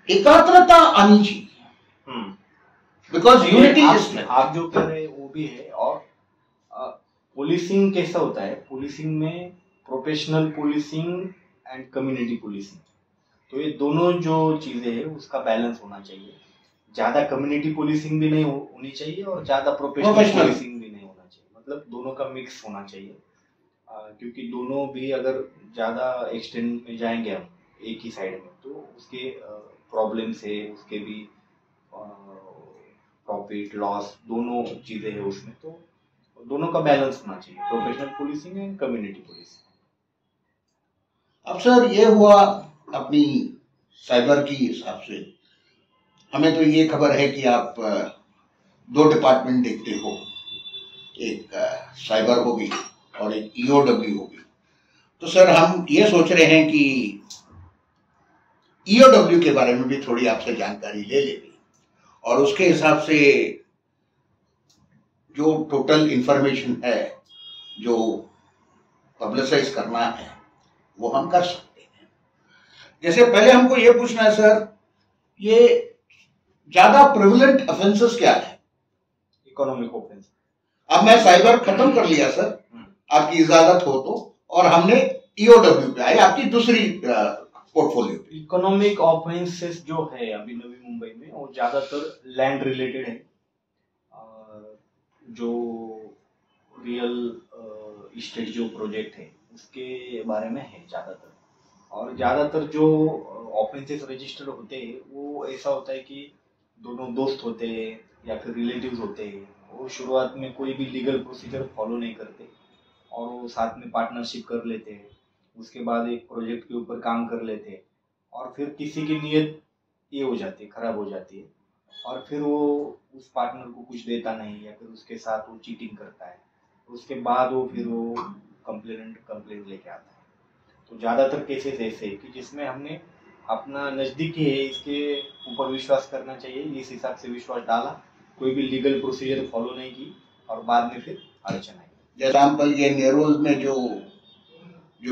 A: एकाग्रता आनी चाहिए, बिकॉज यूनिटी इज।
B: आप जो कह रहे हैं वो भी है। और पुलिसिंग कैसा होता है, पुलिसिंग में professional policing and community policing, तो ये दोनों जो चीजें हैं उसका बैलेंस होना चाहिए। ज्यादा कम्युनिटी पुलिसिंग भी नहीं होनी चाहिए और ज्यादा प्रोफेशनल पुलिसिंग भी नहीं होना चाहिए, मतलब दोनों का मिक्स होना चाहिए। क्योंकि दोनों भी अगर ज्यादा एक्सटेंड में जाएंगे हम एक ही साइड में, तो उसके प्रॉब्लम्स है, उसके भी प्रॉफिट लॉस दोनों चीजें हैं उसमें। तो दोनों का बैलेंस होना चाहिए, professional policing and community policing.
A: अब सर ये हुआ अपनी साइबर की हिसाब से, हमें तो ये खबर है कि आप 2 डिपार्टमेंट देखते हो, एक साइबर होगी और एक ईओडब्ल्यू होगी। तो सर हम ये सोच रहे हैं कि ईओडब्ल्यू के बारे में भी थोड़ी आपसे जानकारी ले लेंगे और उसके हिसाब से जो टोटल इंफॉर्मेशन है जो पब्लिसाइज करना है वो हम कर सकते हैं। जैसे पहले हमको ये पूछना है सर, ये ज्यादा प्रिविलेंट ऑफेंसेस क्या है?
B: Economic offence.
A: अब मैं साइबर खत्म कर लिया सर, आपकी इजाजत हो तो, और हमने ईओडब्ल्यू पे आए, आपकी दूसरी पोर्टफोलियो पे?
B: इकोनॉमिक ऑफेंसेस जो है अभी नवी मुंबई में वो ज्यादातर लैंड रिलेटेड है, जो रियल इस्टेट जो प्रोजेक्ट है उसके बारे में है ज्यादातर। और ज्यादातर जो ऑफेंसेस रजिस्टर्ड होते हैं वो ऐसा होता है कि दोनों दोस्त होते हैं या फिर रिलेटिव्स होते हैं, वो शुरुआत में कोई भी लीगल प्रोसीजर फॉलो नहीं करते और वो साथ में पार्टनरशिप कर लेते हैं, उसके बाद एक प्रोजेक्ट के ऊपर काम कर लेते हैं और फिर किसी की नीयत ये हो जाती है, खराब हो जाती है और फिर वो उस पार्टनर को कुछ देता नहीं या फिर उसके साथ वो चीटिंग करता है, उसके बाद वो फिर वो कंप्लेंट लेके आता है। तो ज़्यादातर केसेस ऐसे हैं कि जिसमें हमने अपना नज़दीकी है इसके ऊपर विश्वास करना चाहिए, इस हिसाब से विश्वास डाला, कोई भी लीगल प्रोसीजर फॉलो नहीं की और बाद में फिर अड़चन आई।
A: जैसे एग्जाम्पल ये नेरोज में जो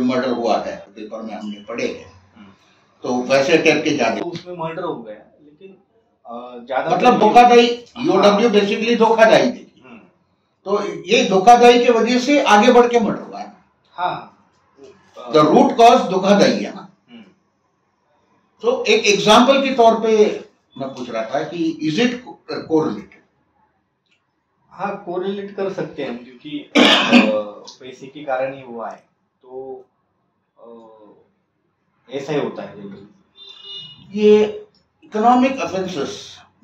A: मर्डर हुआ है पेपर में हमने पढ़े हैं, तो वैसे टाइप के ज्यादा,
B: तो उसमें मर्डर हो गया लेकिन ज्यादा
A: मतलब धोखाधड़ी, ईओडब्ल्यू बेसिकली धोखाधड़ी थी। तो ये धोखाधड़ी की वजह से आगे बढ़ के मर्डर हुआ है।
B: हाँ,
A: द रूट कॉज धोखाधड़ी है ना। तो एक एग्जाम्पल के तौर पे मैं पूछ रहा था कि इज इट कोरिलेटेड?
B: हाँ, कोरिलेट कर सकते हैं हम, क्योंकि पैसे के कारण ही हुआ है, तो ऐसा ही होता है जनरली।
A: ये इकोनॉमिक ऑफेंसेस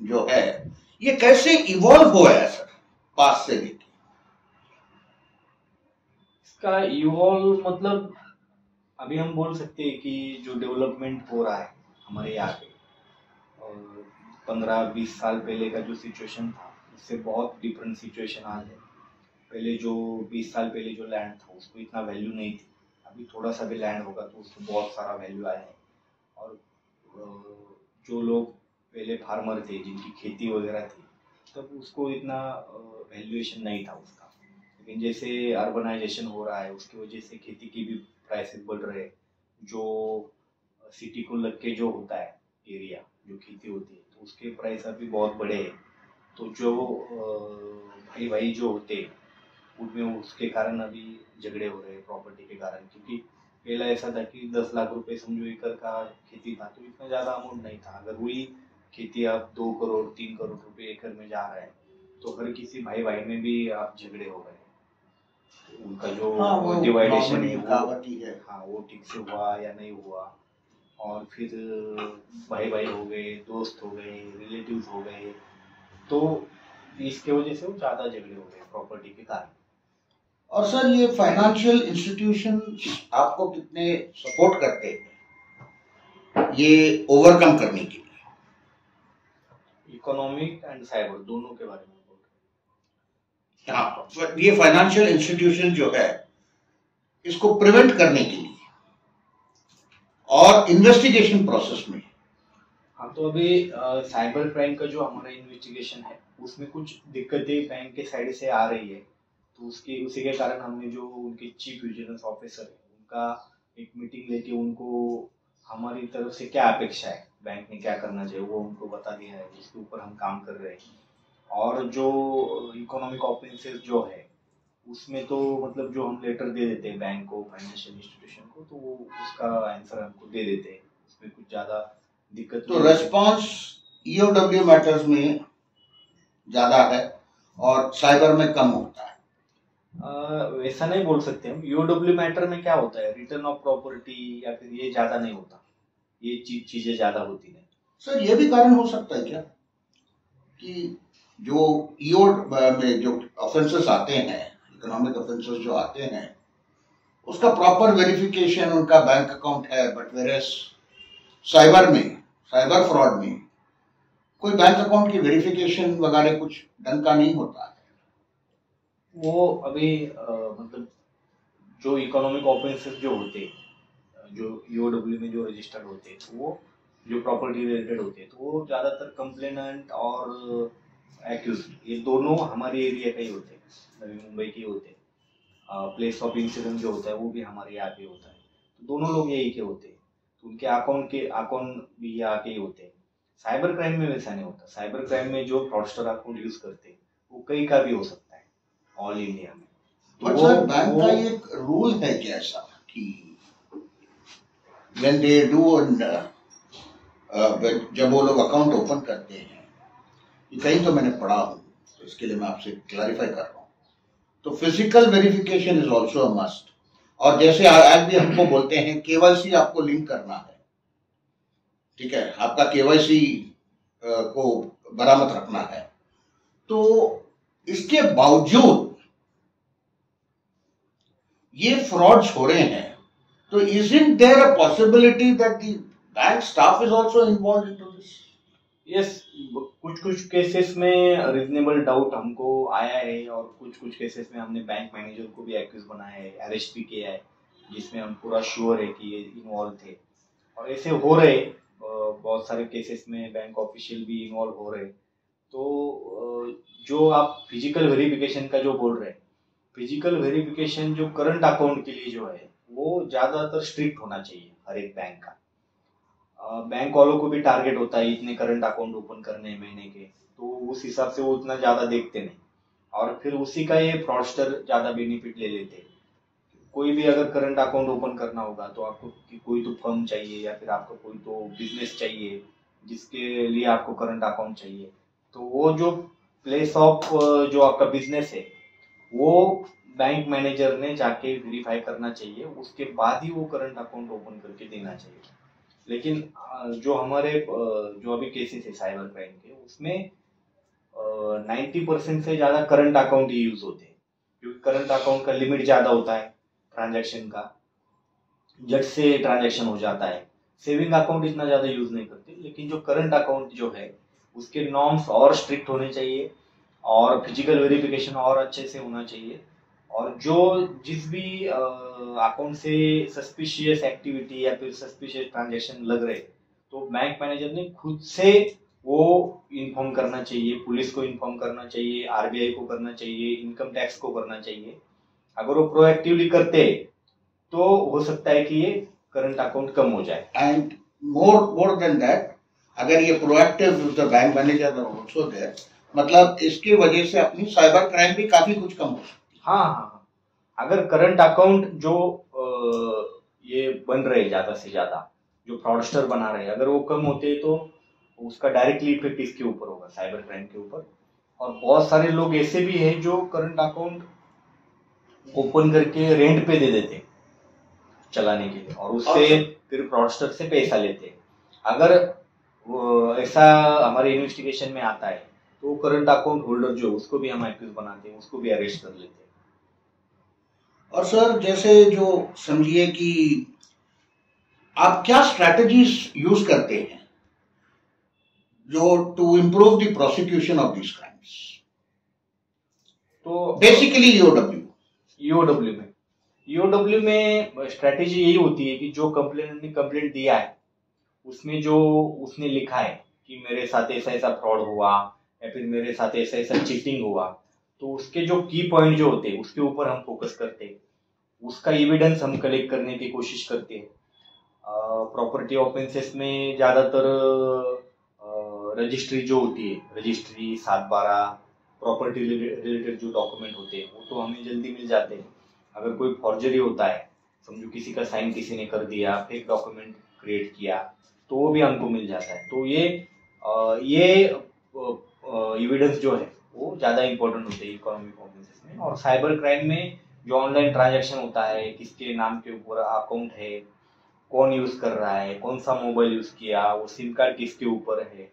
A: जो है ये कैसे इवॉल्व हुआ है सर पास से लेके? इसका
B: इवॉल्व मतलब अभी हम बोल सकते हैं कि जो डेवलपमेंट हो रहा है हमारे यहाँ पे, 15-20 साल पहले का जो सिचुएशन था उससे बहुत डिफरेंट सिचुएशन आज है। पहले जो 20 साल पहले जो लैंड था उसको इतना वैल्यू नहीं थी, अभी थोड़ा सा भी लैंड होगा तो उसको बहुत सारा वैल्यू आया है। और जो लोग पहले फार्मर थे जिनकी खेती वगैरह थी तब उसको इतना वैल्यूएशन नहीं था उसका, लेकिन जैसे अर्बनाइजेशन हो रहा है उसकी वजह से खेती की भी प्राइसेस बढ़ रहे हैं। जो सिटी को लग के जो होता है एरिया जो खेती होती है तो उसके प्राइस अभी बहुत बड़े हैं, तो जो भाई भाई जो होते हैं उनमें उसके कारण अभी झगड़े हो रहे हैं प्रॉपर्टी के कारण। क्योंकि पहला ऐसा था कि 10 लाख रुपए समझो एकड़ का खेती था तो इतना ज़्यादा अमाउंट नहीं था, अगर वही खेती आप 2 करोड़ 3 करोड़ रुपए एकड़ में जा रहा है तो हर किसी भाई भाई में भी आप झगड़े हो रहे हैं। उनका जो डिवाइडेशन है वो ठीक से हुआ या नहीं हुआ, और फिर भाई भाई हो गए, दोस्त हो गए, रिलेटिव्स हो गए, तो इसके वजह से वो ज़्यादा झगड़े हो गए प्रॉपर्टी के कारण।
A: और सर ये फाइनेंशियल इंस्टीट्यूशन आपको कितने सपोर्ट करते हैं ये ओवरकम करने के लिए?
B: इकोनॉमिक एंड साइबर दोनों के बारे में बोल।
A: हाँ, ये फाइनेंशियल इंस्टीट्यूशन जो है इसको प्रिवेंट करने के लिए और इन्वेस्टिगेशन प्रोसेस में।
B: हाँ, तो अभी साइबर क्राइम का जो हमारा इन्वेस्टिगेशन है उसमें कुछ दिक्कतें बैंक के साइड से आ रही है, तो उसी के कारण हमने जो उनके चीफ विजिलेंस ऑफिसर है उनका एक मीटिंग लेके उनको हमारी तरफ से क्या अपेक्षा है, बैंक ने क्या करना चाहिए वो उनको बता दिया है, उसके ऊपर हम काम कर रहे हैं। और जो इकोनॉमिक ऑफेंसेस जो है उसमें तो मतलब जो हम लेटर दे देते हैं बैंक को, फाइनेंशियल इंस्टीट्यूशन को, तो वो उसका आंसर हमको दे देते हैं, उसमें कुछ ज्यादा दिक्कत।
A: तो रेस्पॉन्स ईओडब्ल्यू मैटर्स में ज्यादा है और साइबर में कम होता है?
B: वैसा नहीं बोल सकते हम। ईओडब्ल्यू मैटर में क्या होता है, रिटर्न ऑफ प्रॉपर्टी या फिर ये ज्यादा नहीं होता, ये चीजें ज्यादा होती नहीं।
A: सर ये भी कारण हो सकता है क्या कि जो ईओड में जो ऑफेंसेस आते हैं, इकोनॉमिक ऑफेंसेस जो आते हैं, उसका प्रॉपर वेरिफिकेशन उनका बैंक अकाउंट है, बट वेरएस साइबर फ्रॉड में कोई बैंक अकाउंट की वेरिफिकेशन वगैरह कुछ ढंग का नहीं होता है।
B: वो अभी मतलब जो इकोनॉमिक ऑफेंसेस जो होते जो ईओडब्ल्यू में जो रजिस्टर्ड होते हैं तो वो जो प्रॉपर्टी रिलेटेड होते हैं तो वो ज़्यादातर कंप्लेनेंट और एक्यूज ये दोनों हमारे एरिया का ही होते हैं, नवी मुंबई के होते हैं। प्लेस ऑफ इंसिडेंट जो होता है वो भी हमारे यहाँ पे होता है, तो दोनों लोग यही के होते हैं, तो उनके अकाउंट भी यहाँ के ही होते हैं। साइबर क्राइम में वैसा नहीं होता। साइबर क्राइम में जो फ्रॉडस्टर अकाउंट यूज करते हैं वो कहीं का भी हो सकता है ऑल इंडिया में।
A: तो सर बैंक का एक रूल है क्या ऐसा कि when they do जब वो लोग अकाउंट ओपन करते हैं, ये कहीं तो मैंने पढ़ा हूँ, तो इसके लिए मैं आपसे क्लैरिफाई कर रहा हूँ। तो physical verification is also a must. और जैसे आज भी हमको बोलते हैं केवाईसी आपको लिंक करना है, ठीक है, आपका केवाईसी को बरामद रखना है, तो इसके बावजूद ये फ्रॉड्स हो रहे हैं, तो isn't there a possibility that the bank staff is also involved into this?
B: Yes, कुछ केसेस में रीजनेबल डाउट हमको आया है और कुछ केसेस में हमने बैंक मैनेजर को भी एक्यूज बनाया है, अरेस्ट भी किया है, जिसमें हम पूरा श्योर है कि ये इन्वॉल्व थे। और ऐसे हो रहे बहुत सारे केसेस में बैंक ऑफिशियल भी इन्वॉल्व हो रहे। तो जो आप फिजिकल वेरिफिकेशन का जो बोल रहे हैं, फिजिकल वेरिफिकेशन जो करंट अकाउंट के लिए जो है वो ज्यादातर स्ट्रिक्ट होना चाहिए हर एक बैंक का। बैंक वालों को भी टारगेट होता है इतने करंट अकाउंट ओपन करने महीने के, तो उस हिसाब से वो उतना ज्यादा देखते नहीं, और फिर उसी का ये फ्रॉडस्टर ज्यादा बेनिफिट ले लेते हैं। कोई भी अगर करंट अकाउंट ओपन करना होगा तो आपको कोई तो फर्म चाहिए या फिर आपको कोई तो बिजनेस चाहिए जिसके लिए आपको करंट अकाउंट चाहिए, तो वो जो प्लेस ऑफ जो आपका बिजनेस है वो बैंक मैनेजर ने जाके वेरीफाई करना चाहिए, उसके बाद ही वो करंट अकाउंट ओपन करके देना चाहिए। लेकिन जो हमारे जो अभी केसेस है साइबर क्राइम के, उसमें 90% से ज्यादा करंट अकाउंट ही यूज होते हैं, क्योंकि करंट अकाउंट का लिमिट ज्यादा होता है, ट्रांजैक्शन का झट से ट्रांजैक्शन हो जाता है। सेविंग अकाउंट इतना ज्यादा यूज नहीं करते, लेकिन जो करंट अकाउंट जो है उसके नॉर्म्स और स्ट्रिक्ट होने चाहिए और फिजिकल वेरिफिकेशन और अच्छे से होना चाहिए। और जो जिस भी अकाउंट से सस्पिशियस एक्टिविटी या फिर सस्पिशियस ट्रांजैक्शन लग रहे, तो बैंक मैनेजर ने खुद से वो इन्फॉर्म करना चाहिए, पुलिस को इन्फॉर्म करना चाहिए, आरबीआई को करना चाहिए, इनकम टैक्स को करना चाहिए। अगर वो प्रोएक्टिवली करते तो हो सकता है कि ये करंट अकाउंट कम हो जाए।
A: एंड मोर देन दैट, अगर ये proactive the bank manager also there, मतलब इसकी वजह से अपनी साइबर क्राइम भी काफी कुछ कम हो।
B: हाँ, अगर करंट अकाउंट जो ये बन रहे ज्यादा से ज्यादा, जो फ्रॉडस्टर बना रहे, अगर वो कम होते तो उसका डायरेक्टली इफेक्ट इसके ऊपर होगा, साइबर क्राइम के ऊपर। और बहुत सारे लोग ऐसे भी हैं जो करंट अकाउंट ओपन करके रेंट पे दे देते चलाने के लिए, और उससे फिर फ्रॉडस्टर से पैसा लेते। अगर ऐसा हमारे इन्वेस्टिगेशन में आता है तो करंट अकाउंट होल्डर जो उसको भी हम एक्यूज बनाते हैं, उसको भी अरेस्ट कर लेते हैं।
A: और सर जैसे जो समझिए कि आप क्या स्ट्रैटेजीज यूज करते हैं जो to improve the prosecution of this crimes?
B: तो
A: बेसिकली
B: ईओडब्ल्यू में स्ट्रैटेजी यही होती है कि जो कंप्लेंट ने कंप्लेंट दिया है उसमें जो उसने लिखा है कि मेरे साथ ऐसा ऐसा फ्रॉड हुआ या फिर मेरे साथ ऐसा ऐसा चीटिंग हुआ, तो उसके जो की पॉइंट जो होते हैं उसके ऊपर हम फोकस करते हैं, उसका एविडेंस हम कलेक्ट करने की कोशिश करते हैं। प्रॉपर्टी ऑफेंसेस में ज्यादातर रजिस्ट्री जो होती है, रजिस्ट्री 7/12 प्रॉपर्टी रिलेटेड जो डॉक्यूमेंट होते हैं वो तो हमें जल्दी मिल जाते हैं। अगर कोई फॉर्जरी होता है, समझो किसी का साइन किसी ने कर दिया, फेक डॉक्यूमेंट क्रिएट किया, तो वो भी हमको मिल जाता है। तो ये एविडेंस जो है वो ज्यादा इंपॉर्टेंट होते हैं इकोनॉमिक ऑफेंसेस में। और साइबर क्राइम में जो ऑनलाइन ट्रांजैक्शन होता है, किसके नाम के ऊपर अकाउंट है, कौन यूज कर रहा है, कौन सा मोबाइल यूज किया, वो सिम कार्ड किसके ऊपर है,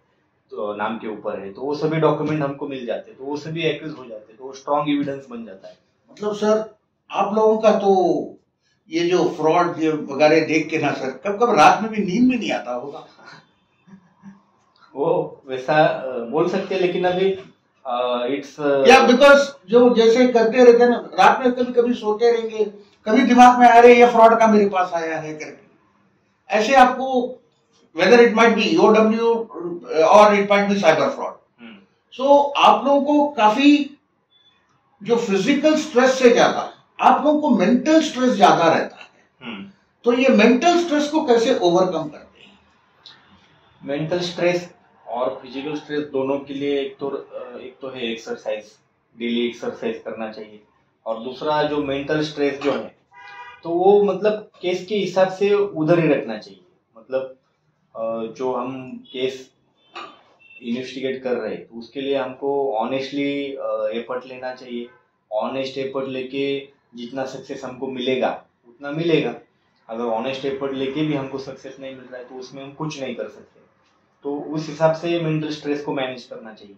B: तो नाम के ऊपर है, तो वो सभी डॉक्यूमेंट हमको मिल जाते हैं, तो वो सभी एक्यूज हो जाते हैं, तो वो स्ट्रॉन्ग एविडेंस बन जाता है।
A: मतलब सर आप लोगों का तो ये जो फ्रॉड वगैरह देख के ना सर कब कब रात में भी नींद में नहीं आता होगा?
B: वो वैसा बोल सकते हैं, लेकिन अभी इट्स
A: या बिकॉज जो जैसे करते रहते हैं ना, रात में कभी कभी सोते रहेंगे, कभी दिमाग में आ रहे ये फ्रॉड का मेरे पास आया है करके, ऐसे आपको whether it might be EOW or it might be cyber fraud. So आप लोगों को काफी जो फिजिकल स्ट्रेस से ज्यादा आप लोगों को मेंटल स्ट्रेस ज्यादा रहता है, तो ये मेंटल स्ट्रेस को कैसे ओवरकम करते हैं?
B: मेंटल स्ट्रेस और फिजिकल स्ट्रेस दोनों के लिए एक तो है एक्सरसाइज, डेली एक्सरसाइज करना चाहिए। और दूसरा जो मेंटल स्ट्रेस जो है, तो वो मतलब केस के हिसाब से उधर ही रखना चाहिए। मतलब जो हम केस इन्वेस्टिगेट कर रहे हैं तो उसके लिए हमको ऑनेस्टली एफर्ट लेना चाहिए। ऑनेस्ट एफर्ट लेके जितना सक्सेस हमको मिलेगा उतना मिलेगा। अगर ऑनेस्ट एफर्ट लेके भी हमको सक्सेस नहीं मिल रहा है तो उसमें हम कुछ नहीं कर सकते। तो उस हिसाब से मेंटल स्ट्रेस को मैनेज करना चाहिए।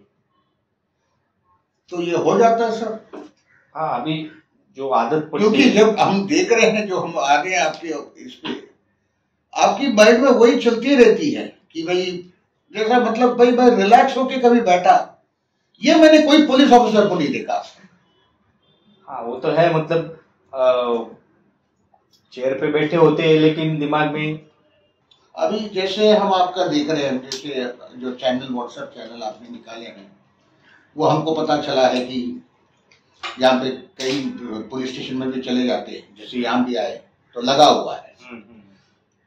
A: तो ये हो जाता है सर?
B: हाँ, अभी जो आदत
A: क्योंकि जब हम देख रहे हैं, जो हम आ गए आपके इस पे, आपकी माइंड में वही चलती रहती है कि भाई जैसा मतलब भाई मैं रिलैक्स होके कभी बैठा, ये मैंने कोई पुलिस ऑफिसर को नहीं देखा।
B: हाँ वो तो है, मतलब चेयर पे बैठे होते हैं लेकिन दिमाग में
A: अभी जैसे हम आपका देख रहे हैं, जैसे जो चैनल व्हाट्सएप चैनल आपने निकाले हैं, वो हमको पता चला है कि यहाँ पे कई पुलिस स्टेशन में भी चले जाते हैं, जैसे यहाँ भी आए तो लगा हुआ है।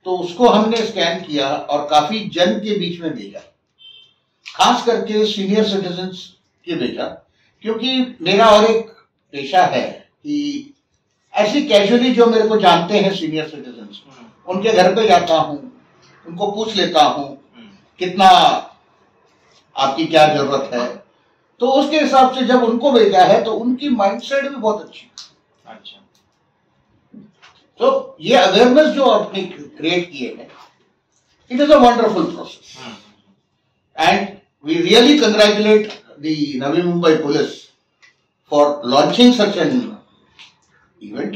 A: तो उसको हमने स्कैन किया और काफी जन के बीच में भेजा, खास करके सीनियर सिटीजन्स के भेजा, क्योंकि मेरा और एक पेशा है कि ऐसी कैजुअली जो मेरे को जानते हैं सीनियर सिटीजन्स, उनके घर पे जाता हूँ, उनको पूछ लेता हूँ कितना आपकी क्या जरूरत है। तो उसके हिसाब से जब उनको भेजा है तो उनकी माइंडसेट भी बहुत अच्छी।
B: अच्छा,
A: तो ये अवेयरनेस जो आपने क्रिएट किए हैं, it is a wonderful process and we really congratulate the Navi Mumbai police for launching such an event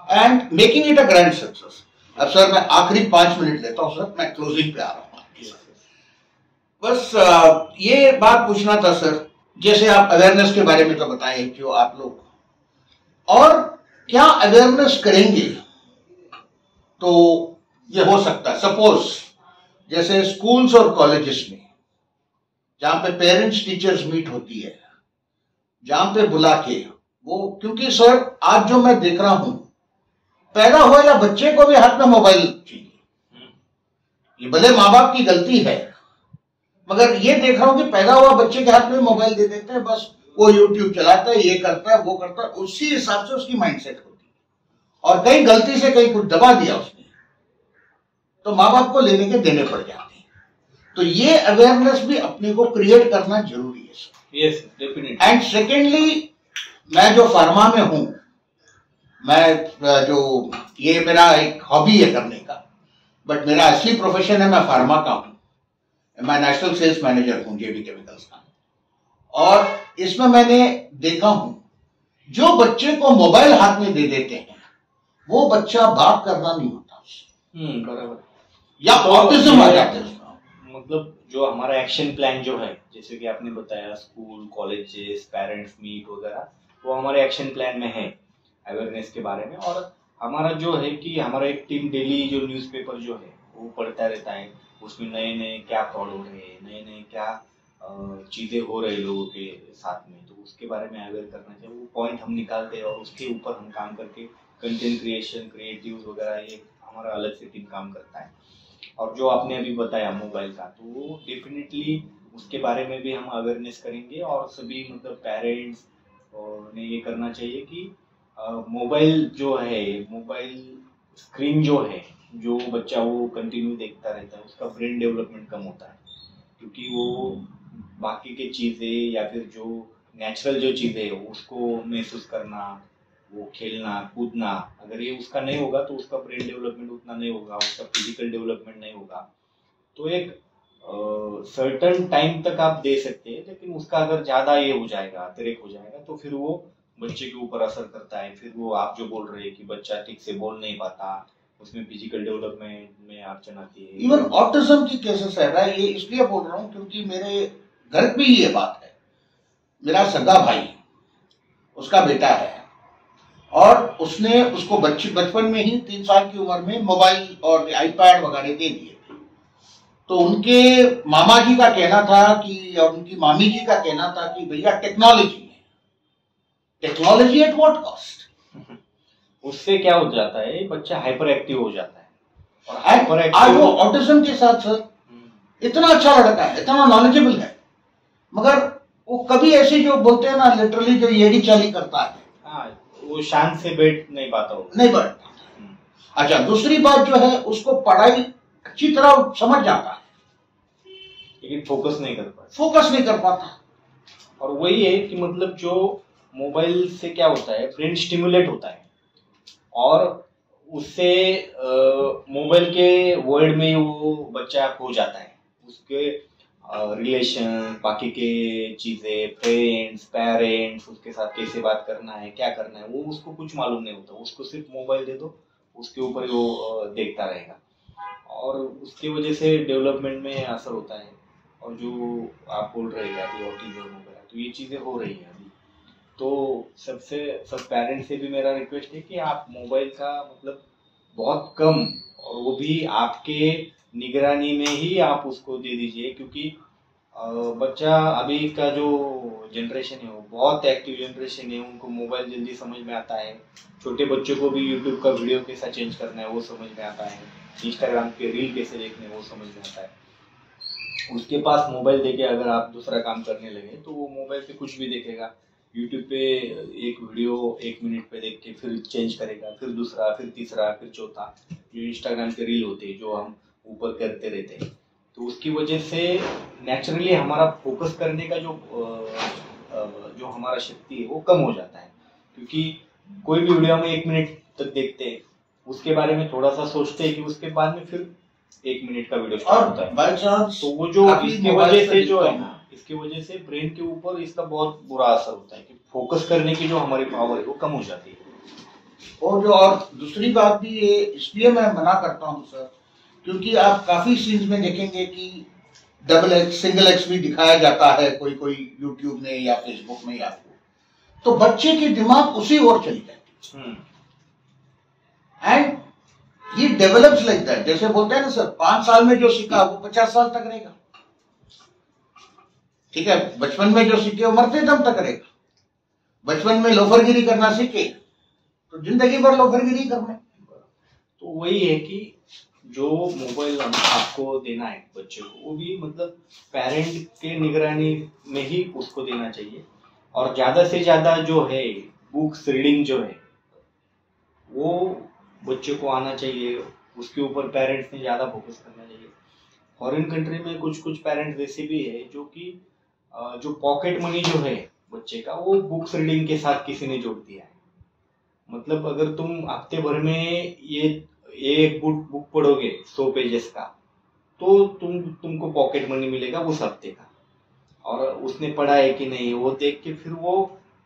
A: and making it a grand success. अब सर मैं आखिरी 5 मिनट लेता हूं सर, मैं क्लोजिंग पे आ रहा हूं आपके साथ। बस ये बात पूछना था सर, जैसे आप अवेयरनेस के बारे में तो बताएं जो आप लोग, और क्या अवेयरनेस करेंगे तो ये हो सकता है। सपोज जैसे स्कूल्स और कॉलेजेस में जहां पे पेरेंट्स टीचर्स मीट होती है, जहां पे बुला के वो, क्योंकि सर आज जो मैं देख रहा हूं, पैदा हुआ या बच्चे को भी हाथ में मोबाइल चाहिए। ये भले माँ बाप की गलती है, मगर ये देख रहा हूं कि पैदा हुआ बच्चे के हाथ में मोबाइल दे देते हैं, बस वो यूट्यूब चलाता है, ये करता है, वो करता है, उसी हिसाब से उसकी माइंडसेट होती है। और कहीं गलती से कहीं कुछ दबा दिया उसने तो माँ बाप को लेने के देने पड़ जाते हैं। तो ये अवेयरनेस भी अपने को क्रिएट करना जरूरी है sir.
B: Yes, definitely.
A: And secondly, मैं जो फार्मा में हूं, मैं जो ये मेरा एक हॉबी है करने का, बट मेरा असली प्रोफेशन है, मैं फार्मा का हूं। मैं नेशनल सेल्स मैनेजर हूं जेबी केमिकल्स का। और इसमें मैंने देखा हूं, जो बच्चे को मोबाइल हाथ में दे देते हैं वो बच्चा बात करना नहीं होता उससे,
B: बराबर,
A: या ऑटिज्म आ जाते हैं उसका।
B: मतलब जो हमारा एक्शन प्लान जो है, जैसे कि आपने बताया स्कूल, कॉलेजेस, पेरेंट्स मीट वगैरह, वो हमारे एक्शन प्लान में है अवेयरनेस के बारे में। और हमारा जो है कि हमारा एक टीम डेली जो न्यूज़पेपर जो है वो पढ़ता रहता है, उसमें नए नए क्या फ्रॉड हो रहे हैं, नए नए क्या चीज़ें हो रही लोगों के साथ में, तो उसके बारे में अवेयर करना चाहिए। वो पॉइंट हम निकालते हैं और उसके ऊपर हम काम करके कंटेंट क्रिएशन, क्रिएटिव वगैरह, ये हमारा अलग से टीम काम करता है। और जो आपने अभी बताया मोबाइल का, तो वो डेफिनेटली उसके बारे में भी हम अवेयरनेस करेंगे। और सभी मतलब पेरेंट्स ने ये करना चाहिए कि मोबाइल जो है, मोबाइल स्क्रीन जो है, जो बच्चा वो कंटिन्यू देखता रहता है, उसका ब्रेन डेवलपमेंट कम होता है, क्योंकि वो बाकी के चीज़ें या फिर जो नेचुरल जो चीज़ें है उसको महसूस करना, वो खेलना कूदना, अगर ये उसका नहीं होगा तो उसका ब्रेन डेवलपमेंट उतना नहीं होगा, उसका फिजिकल डेवलपमेंट नहीं होगा। तो एक सर्टन टाइम तक आप दे सकते हैं, लेकिन उसका अगर ज़्यादा ये हो जाएगा, अतिरेक हो जाएगा, तो फिर वो बच्चे के ऊपर असर करता है। फिर वो आप जो बोल रहे हैं कि बच्चा ठीक से बोल नहीं पाता, उसमें फिजिकल डेवलपमेंट में अड़चन आती है।
A: इवन ऑटिज्म की केसेस है ना, ये इसलिए बोल रहा हूँ क्योंकि मेरे घर पे ये बात है। मेरा सगा भाई, उसका बेटा है, और उसने उसको बचपन में ही 3 साल की उम्र में मोबाइल और आईपैड वगैरह दे दिए थे। तो उनके मामा जी का कहना था कि, और उनकी मामी जी का कहना था कि भैया टेक्नोलॉजी है, टेक्नोलॉजी एट व्हाट कॉस्ट।
B: उससे क्या हो जाता है, बच्चा हाइपर एक्टिव हो जाता है।
A: और हाइपर एक्टिव, आज वो ऑटिज्म के साथ सर इतना अच्छा लड़का है, इतना नॉलेजेबल है, मगर वो कभी ऐसे जो बोलते हैं ना, लिटरली जो येड़ी चाली करता है,
B: हाँ, वो शांत से बैठ नहीं पाता हो,
A: नहीं बैठ पाता। अच्छा, दूसरी बात जो है, उसको पढ़ाई अच्छी तरह समझ जाता है
B: लेकिन फोकस नहीं कर
A: पाता।
B: और वही है कि मतलब जो मोबाइल से क्या होता है, ब्रेन स्टिमुलेट होता है और उससे मोबाइल के वर्ल्ड में वो बच्चा खो जाता है। उसके रिलेशन, बाकी के चीजें, फ्रेंड्स, पेरेंट्स, उसके साथ कैसे बात करना है, क्या करना है, वो उसको कुछ मालूम नहीं होता। उसको सिर्फ मोबाइल दे दो, उसके ऊपर वो देखता रहेगा और उसकी वजह से डेवलपमेंट में असर होता है। और जो आप बोल रहे हैं अभी ऑटिज्म वगैरह, तो ये चीजें हो रही है अभी। तो सब पेरेंट्स से भी मेरा रिक्वेस्ट है कि आप मोबाइल का मतलब बहुत कम, और वो भी आपके निगरानी में ही आप उसको दे दीजिए, क्योंकि बच्चा अभी का जो जनरेशन है वो बहुत एक्टिव जनरेशन है। उनको मोबाइल जल्दी समझ में आता है। छोटे बच्चों को भी यूट्यूब का वीडियो कैसा चेंज करना है वो समझ में आता है। इंस्टाग्राम के रील कैसे देखने हैं वो समझ में आता है। उसके पास मोबाइल देके अगर आप दूसरा काम करने लगे तो वो मोबाइल पे कुछ भी देखेगा। यूट्यूब पे एक वीडियो 1 मिनट पे देख के फिर चेंज करेगा, फिर दूसरा, फिर तीसरा, फिर चौथा। जो इंस्टाग्राम के रील होते हैं जो हम ऊपर करते रहते हैं, तो उसकी वजह से नेचुरली हमारा फोकस करने का जो हमारा शक्ति है वो कम हो जाता है। क्योंकि कोई भी वीडियो हम 1 मिनट तक देखते हैं, उसके बारे में थोड़ा सा सोचते हैं कि उसके बाद में फिर 1 मिनट का वीडियो स्टार्ट होता है।
A: बाय चांस
B: तो वो जो इसकी वजह से जो है ना, इसकी वजह से ब्रेन के ऊपर इसका बहुत बुरा असर होता है कि फोकस करने की जो हमारी पावर है वो कम हो जाती है।
A: और दूसरी बात भी ये इसलिए मैं मना करता हूँ सर, क्योंकि आप काफी सीन्स में देखेंगे कि डबल एक्स, सिंगल एक्स भी दिखाया जाता है कोई कोई यूट्यूब में या फेसबुक में या तो बच्चे के दिमाग उसी ओर चली जाती है। एंड ये डेवलप्स लाइक दैट। जैसे बोलते हैं ना सर, 5 साल में जो सीखा वो 50 साल तक रहेगा। ठीक है, बचपन में जो सीखे वो मरते दम तक रहेगा। बचपन में लोफरगिरी करना सीखे तो जिंदगी भर लोफरगिरी करना।
B: तो वही है कि जो मोबाइल आपको देना है बच्चे को, वो भी मतलब पेरेंट के निगरानी में ही उसको देना चाहिए। और ज्यादा से ज्यादा जो है बुक्स रीडिंग जो है वो बच्चे को आना चाहिए। उसके ऊपर पेरेंट्स ने ज्यादा फोकस करना चाहिए। फॉरेन कंट्री में कुछ कुछ पेरेंट्स ऐसे भी है जो कि जो पॉकेट मनी जो है बच्चे का, वो बुक्स रीडिंग के साथ किसी ने जोड़ दिया है। मतलब अगर तुम हफ्ते भर में ये एक बुक पढ़ोगे 100 पेजेस का, तो तुमको पॉकेट मनी मिलेगा उस हफ्ते का। और उसने पढ़ा है कि नहीं वो देख के फिर वो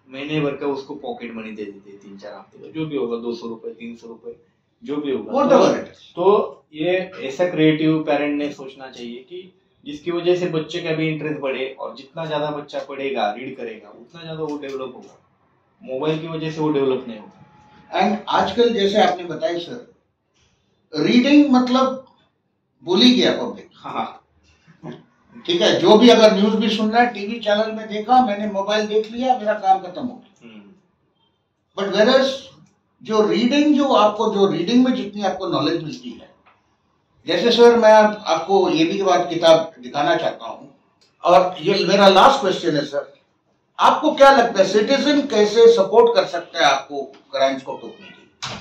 B: महीने भर का उसको पॉकेट मनी दे देते हैं, 3-4 हफ्ते का, जो भी होगा 200 रुपए, 300 रुपए, जो भी होगा। तो ये ऐसा क्रिएटिव पेरेंट ने सोचना चाहिए कि जिसकी वजह से बच्चे का भी इंटरेस्ट बढ़े, और जितना ज्यादा बच्चा पढ़ेगा, रीड करेगा, उतना ज्यादा वो डेवलप होगा। मोबाइल की वजह से वो डेवलप नहीं होगा।
A: एंड आजकल जैसे आपने बताया सर, रीडिंग मतलब भूल ही गया पब्लिक।
B: हाँ,
A: ठीक है, जो भी अगर न्यूज भी सुन रहा है, टीवी चैनल में देखा, मैंने मोबाइल देख लिया, मेरा काम खत्म हो गया। बट वेरएस जो रीडिंग में जितनी आपको नॉलेज मिलती है, जैसे सर मैं आपको ये भी बात किताब दिखाना चाहता हूं, और ये मेरा लास्ट क्वेश्चन है सर, आपको क्या लगता है सिटीजन कैसे सपोर्ट कर सकता है आपको क्राइम्स को रोकने के लिए,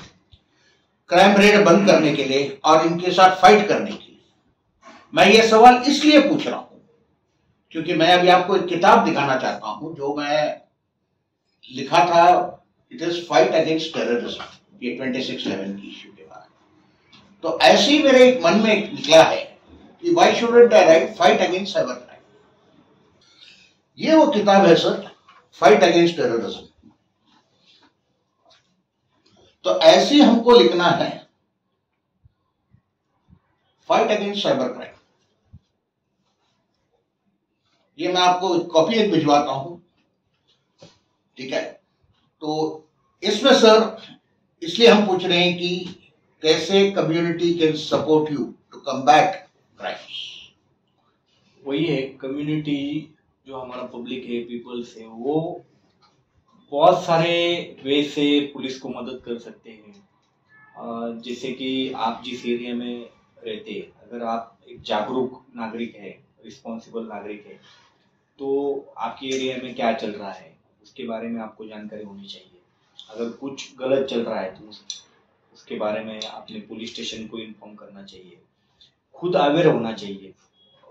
A: क्राइम रेट बंद करने के लिए और इनके साथ फाइट करने के लिए? मैं ये सवाल इसलिए पूछ रहा हूं क्योंकि मैं अभी आपको एक किताब दिखाना चाहता हूं जो मैं लिखा था। It is fight against terrorism, ये 26/11 की इश्यू के बाद। तो ऐसे ही मेरे एक मन में निकला है कि why shouldn't I right fight against cyber crime. ये वो किताब है सर, फाइट अगेंस्ट टेररिज्म। तो ऐसे हमको लिखना है, फाइट अगेंस्ट साइबर क्राइम। ये मैं आपको कॉपी एक भिजवाता हूं, ठीक है? तो इसमें सर इसलिए हम पूछ रहे हैं कि कैसे community can support you to combat crimes.
B: वही है, कम्युनिटी जो हमारा पब्लिक है, पीपल्स है, वो बहुत सारे वे से पुलिस को मदद कर सकते हैं। जैसे कि आप जिस एरिया में रहते हैं, अगर आप एक जागरूक नागरिक है, रिस्पॉन्सिबल नागरिक है, तो आपके एरिया में क्या चल रहा है उसके बारे में आपको जानकारी होनी चाहिए। अगर कुछ गलत चल रहा है तो उसके बारे में अपने पुलिस स्टेशन को इन्फॉर्म करना चाहिए, खुद अवेयर होना चाहिए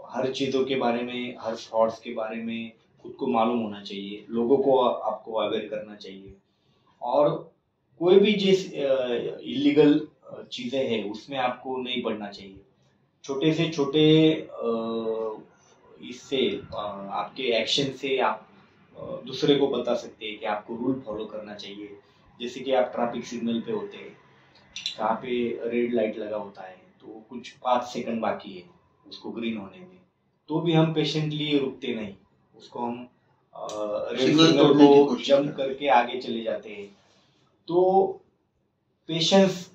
B: हर चीज़ों के बारे में, हर फ्रॉड्स के बारे में खुद को मालूम होना चाहिए, लोगों को आपको अवेयर करना चाहिए। और कोई भी जिस इलीगल चीज़ें हैं उसमें आपको नहीं पड़ना चाहिए। छोटे से छोटे इससे आपके एक्शन से आप दूसरे को बता सकते हैं कि आपको रूल फॉलो करना चाहिए। जैसे कि आप ट्रैफिक सिग्नल पे होते हैं, जहाँ पे रेड लाइट लगा होता है तो कुछ 5 सेकंड बाकी है उसको ग्रीन होने में, तो भी हम पेशेंटली रुकते नहीं, उसको हम रेड सिग्नल को जंप करके आगे चले जाते हैं। तो पेशेंस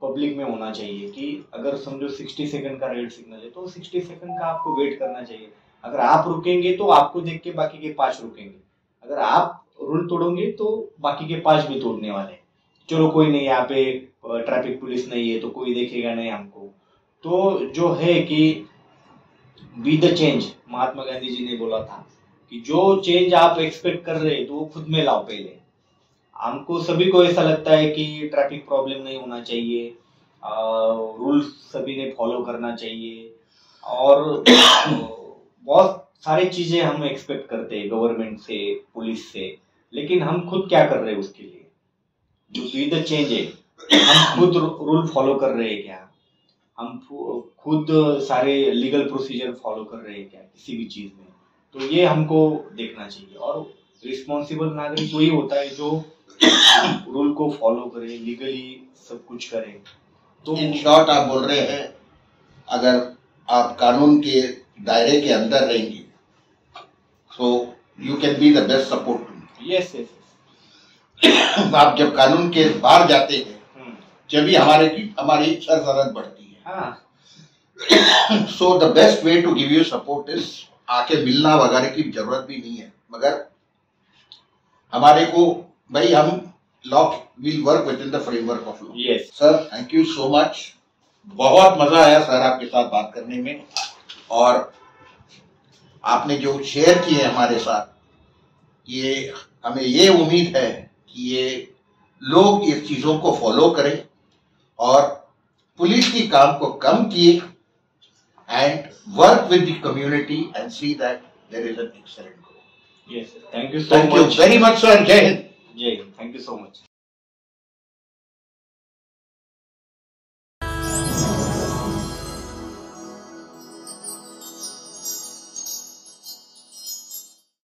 B: पब्लिक में होना चाहिए कि अगर समझो 60 सेकंड का रेड सिग्नल है तो 60 सेकंड का आपको वेट करना चाहिए। अगर आप रुकेंगे तो आपको देख के बाकी के 5 रुकेंगे, अगर आप रूल तोड़ोगे तो बाकी के 5 भी तोड़ने वाले। चलो कोई नहीं, यहाँ पे ट्रैफिक पुलिस नहीं है तो कोई देखेगा नहीं हमको। तो जो है कि be the change, Mahatma Gandhi ji ने बोला था कि जो चेंज आप एक्सपेक्ट कर रहे हैं तो वो खुद में लाओ। पहले हमको सभी को ऐसा लगता है कि ट्रैफिक प्रॉब्लम नहीं होना चाहिए, रूल्स सभी ने फॉलो करना चाहिए, और बहुत सारी चीजें हम एक्सपेक्ट करते हैं गवर्नमेंट से, पुलिस से, लेकिन हम खुद क्या कर रहे हैं उसके लिए? जो बी द चेंज है, हम खुद रूल फॉलो कर रहे हैं क्या? हम खुद सारे लीगल प्रोसीजर फॉलो कर रहे हैं क्या किसी भी चीज में? तो ये हमको देखना चाहिए। और रिस्पॉन्सिबल नागरिक वही होता है जो रूल को फॉलो करे, लीगली सब कुछ करे।
A: तो इन शॉर्ट आप बोल रहे हैं अगर आप कानून के दायरे के अंदर रहेंगे so you can be the best support to me.
B: Yes, yes.
A: आप जब कानून के बाहर जाते हैं जब भी हमारी शरारत बढ़ती है।
B: हाँ।
A: So the best way to give you support is आके मिलना वगैरह की जरूरत भी नहीं है, मगर हमारे को भाई हम law will work with in the framework of law.
B: Yes
A: sir, thank you so much, बहुत मजा आया सर आपके साथ बात करने में, और आपने जो शेयर किए हमारे साथ, ये हमें ये उम्मीद है कि ये लोग इस चीजों को फॉलो करें और पुलिस की काम को कम किए and work with the community and see that there is an excellent growth.
B: Yes, thank you very much
A: sir. जय हिंद।
B: जय हिंद, थैंक यू सो मच।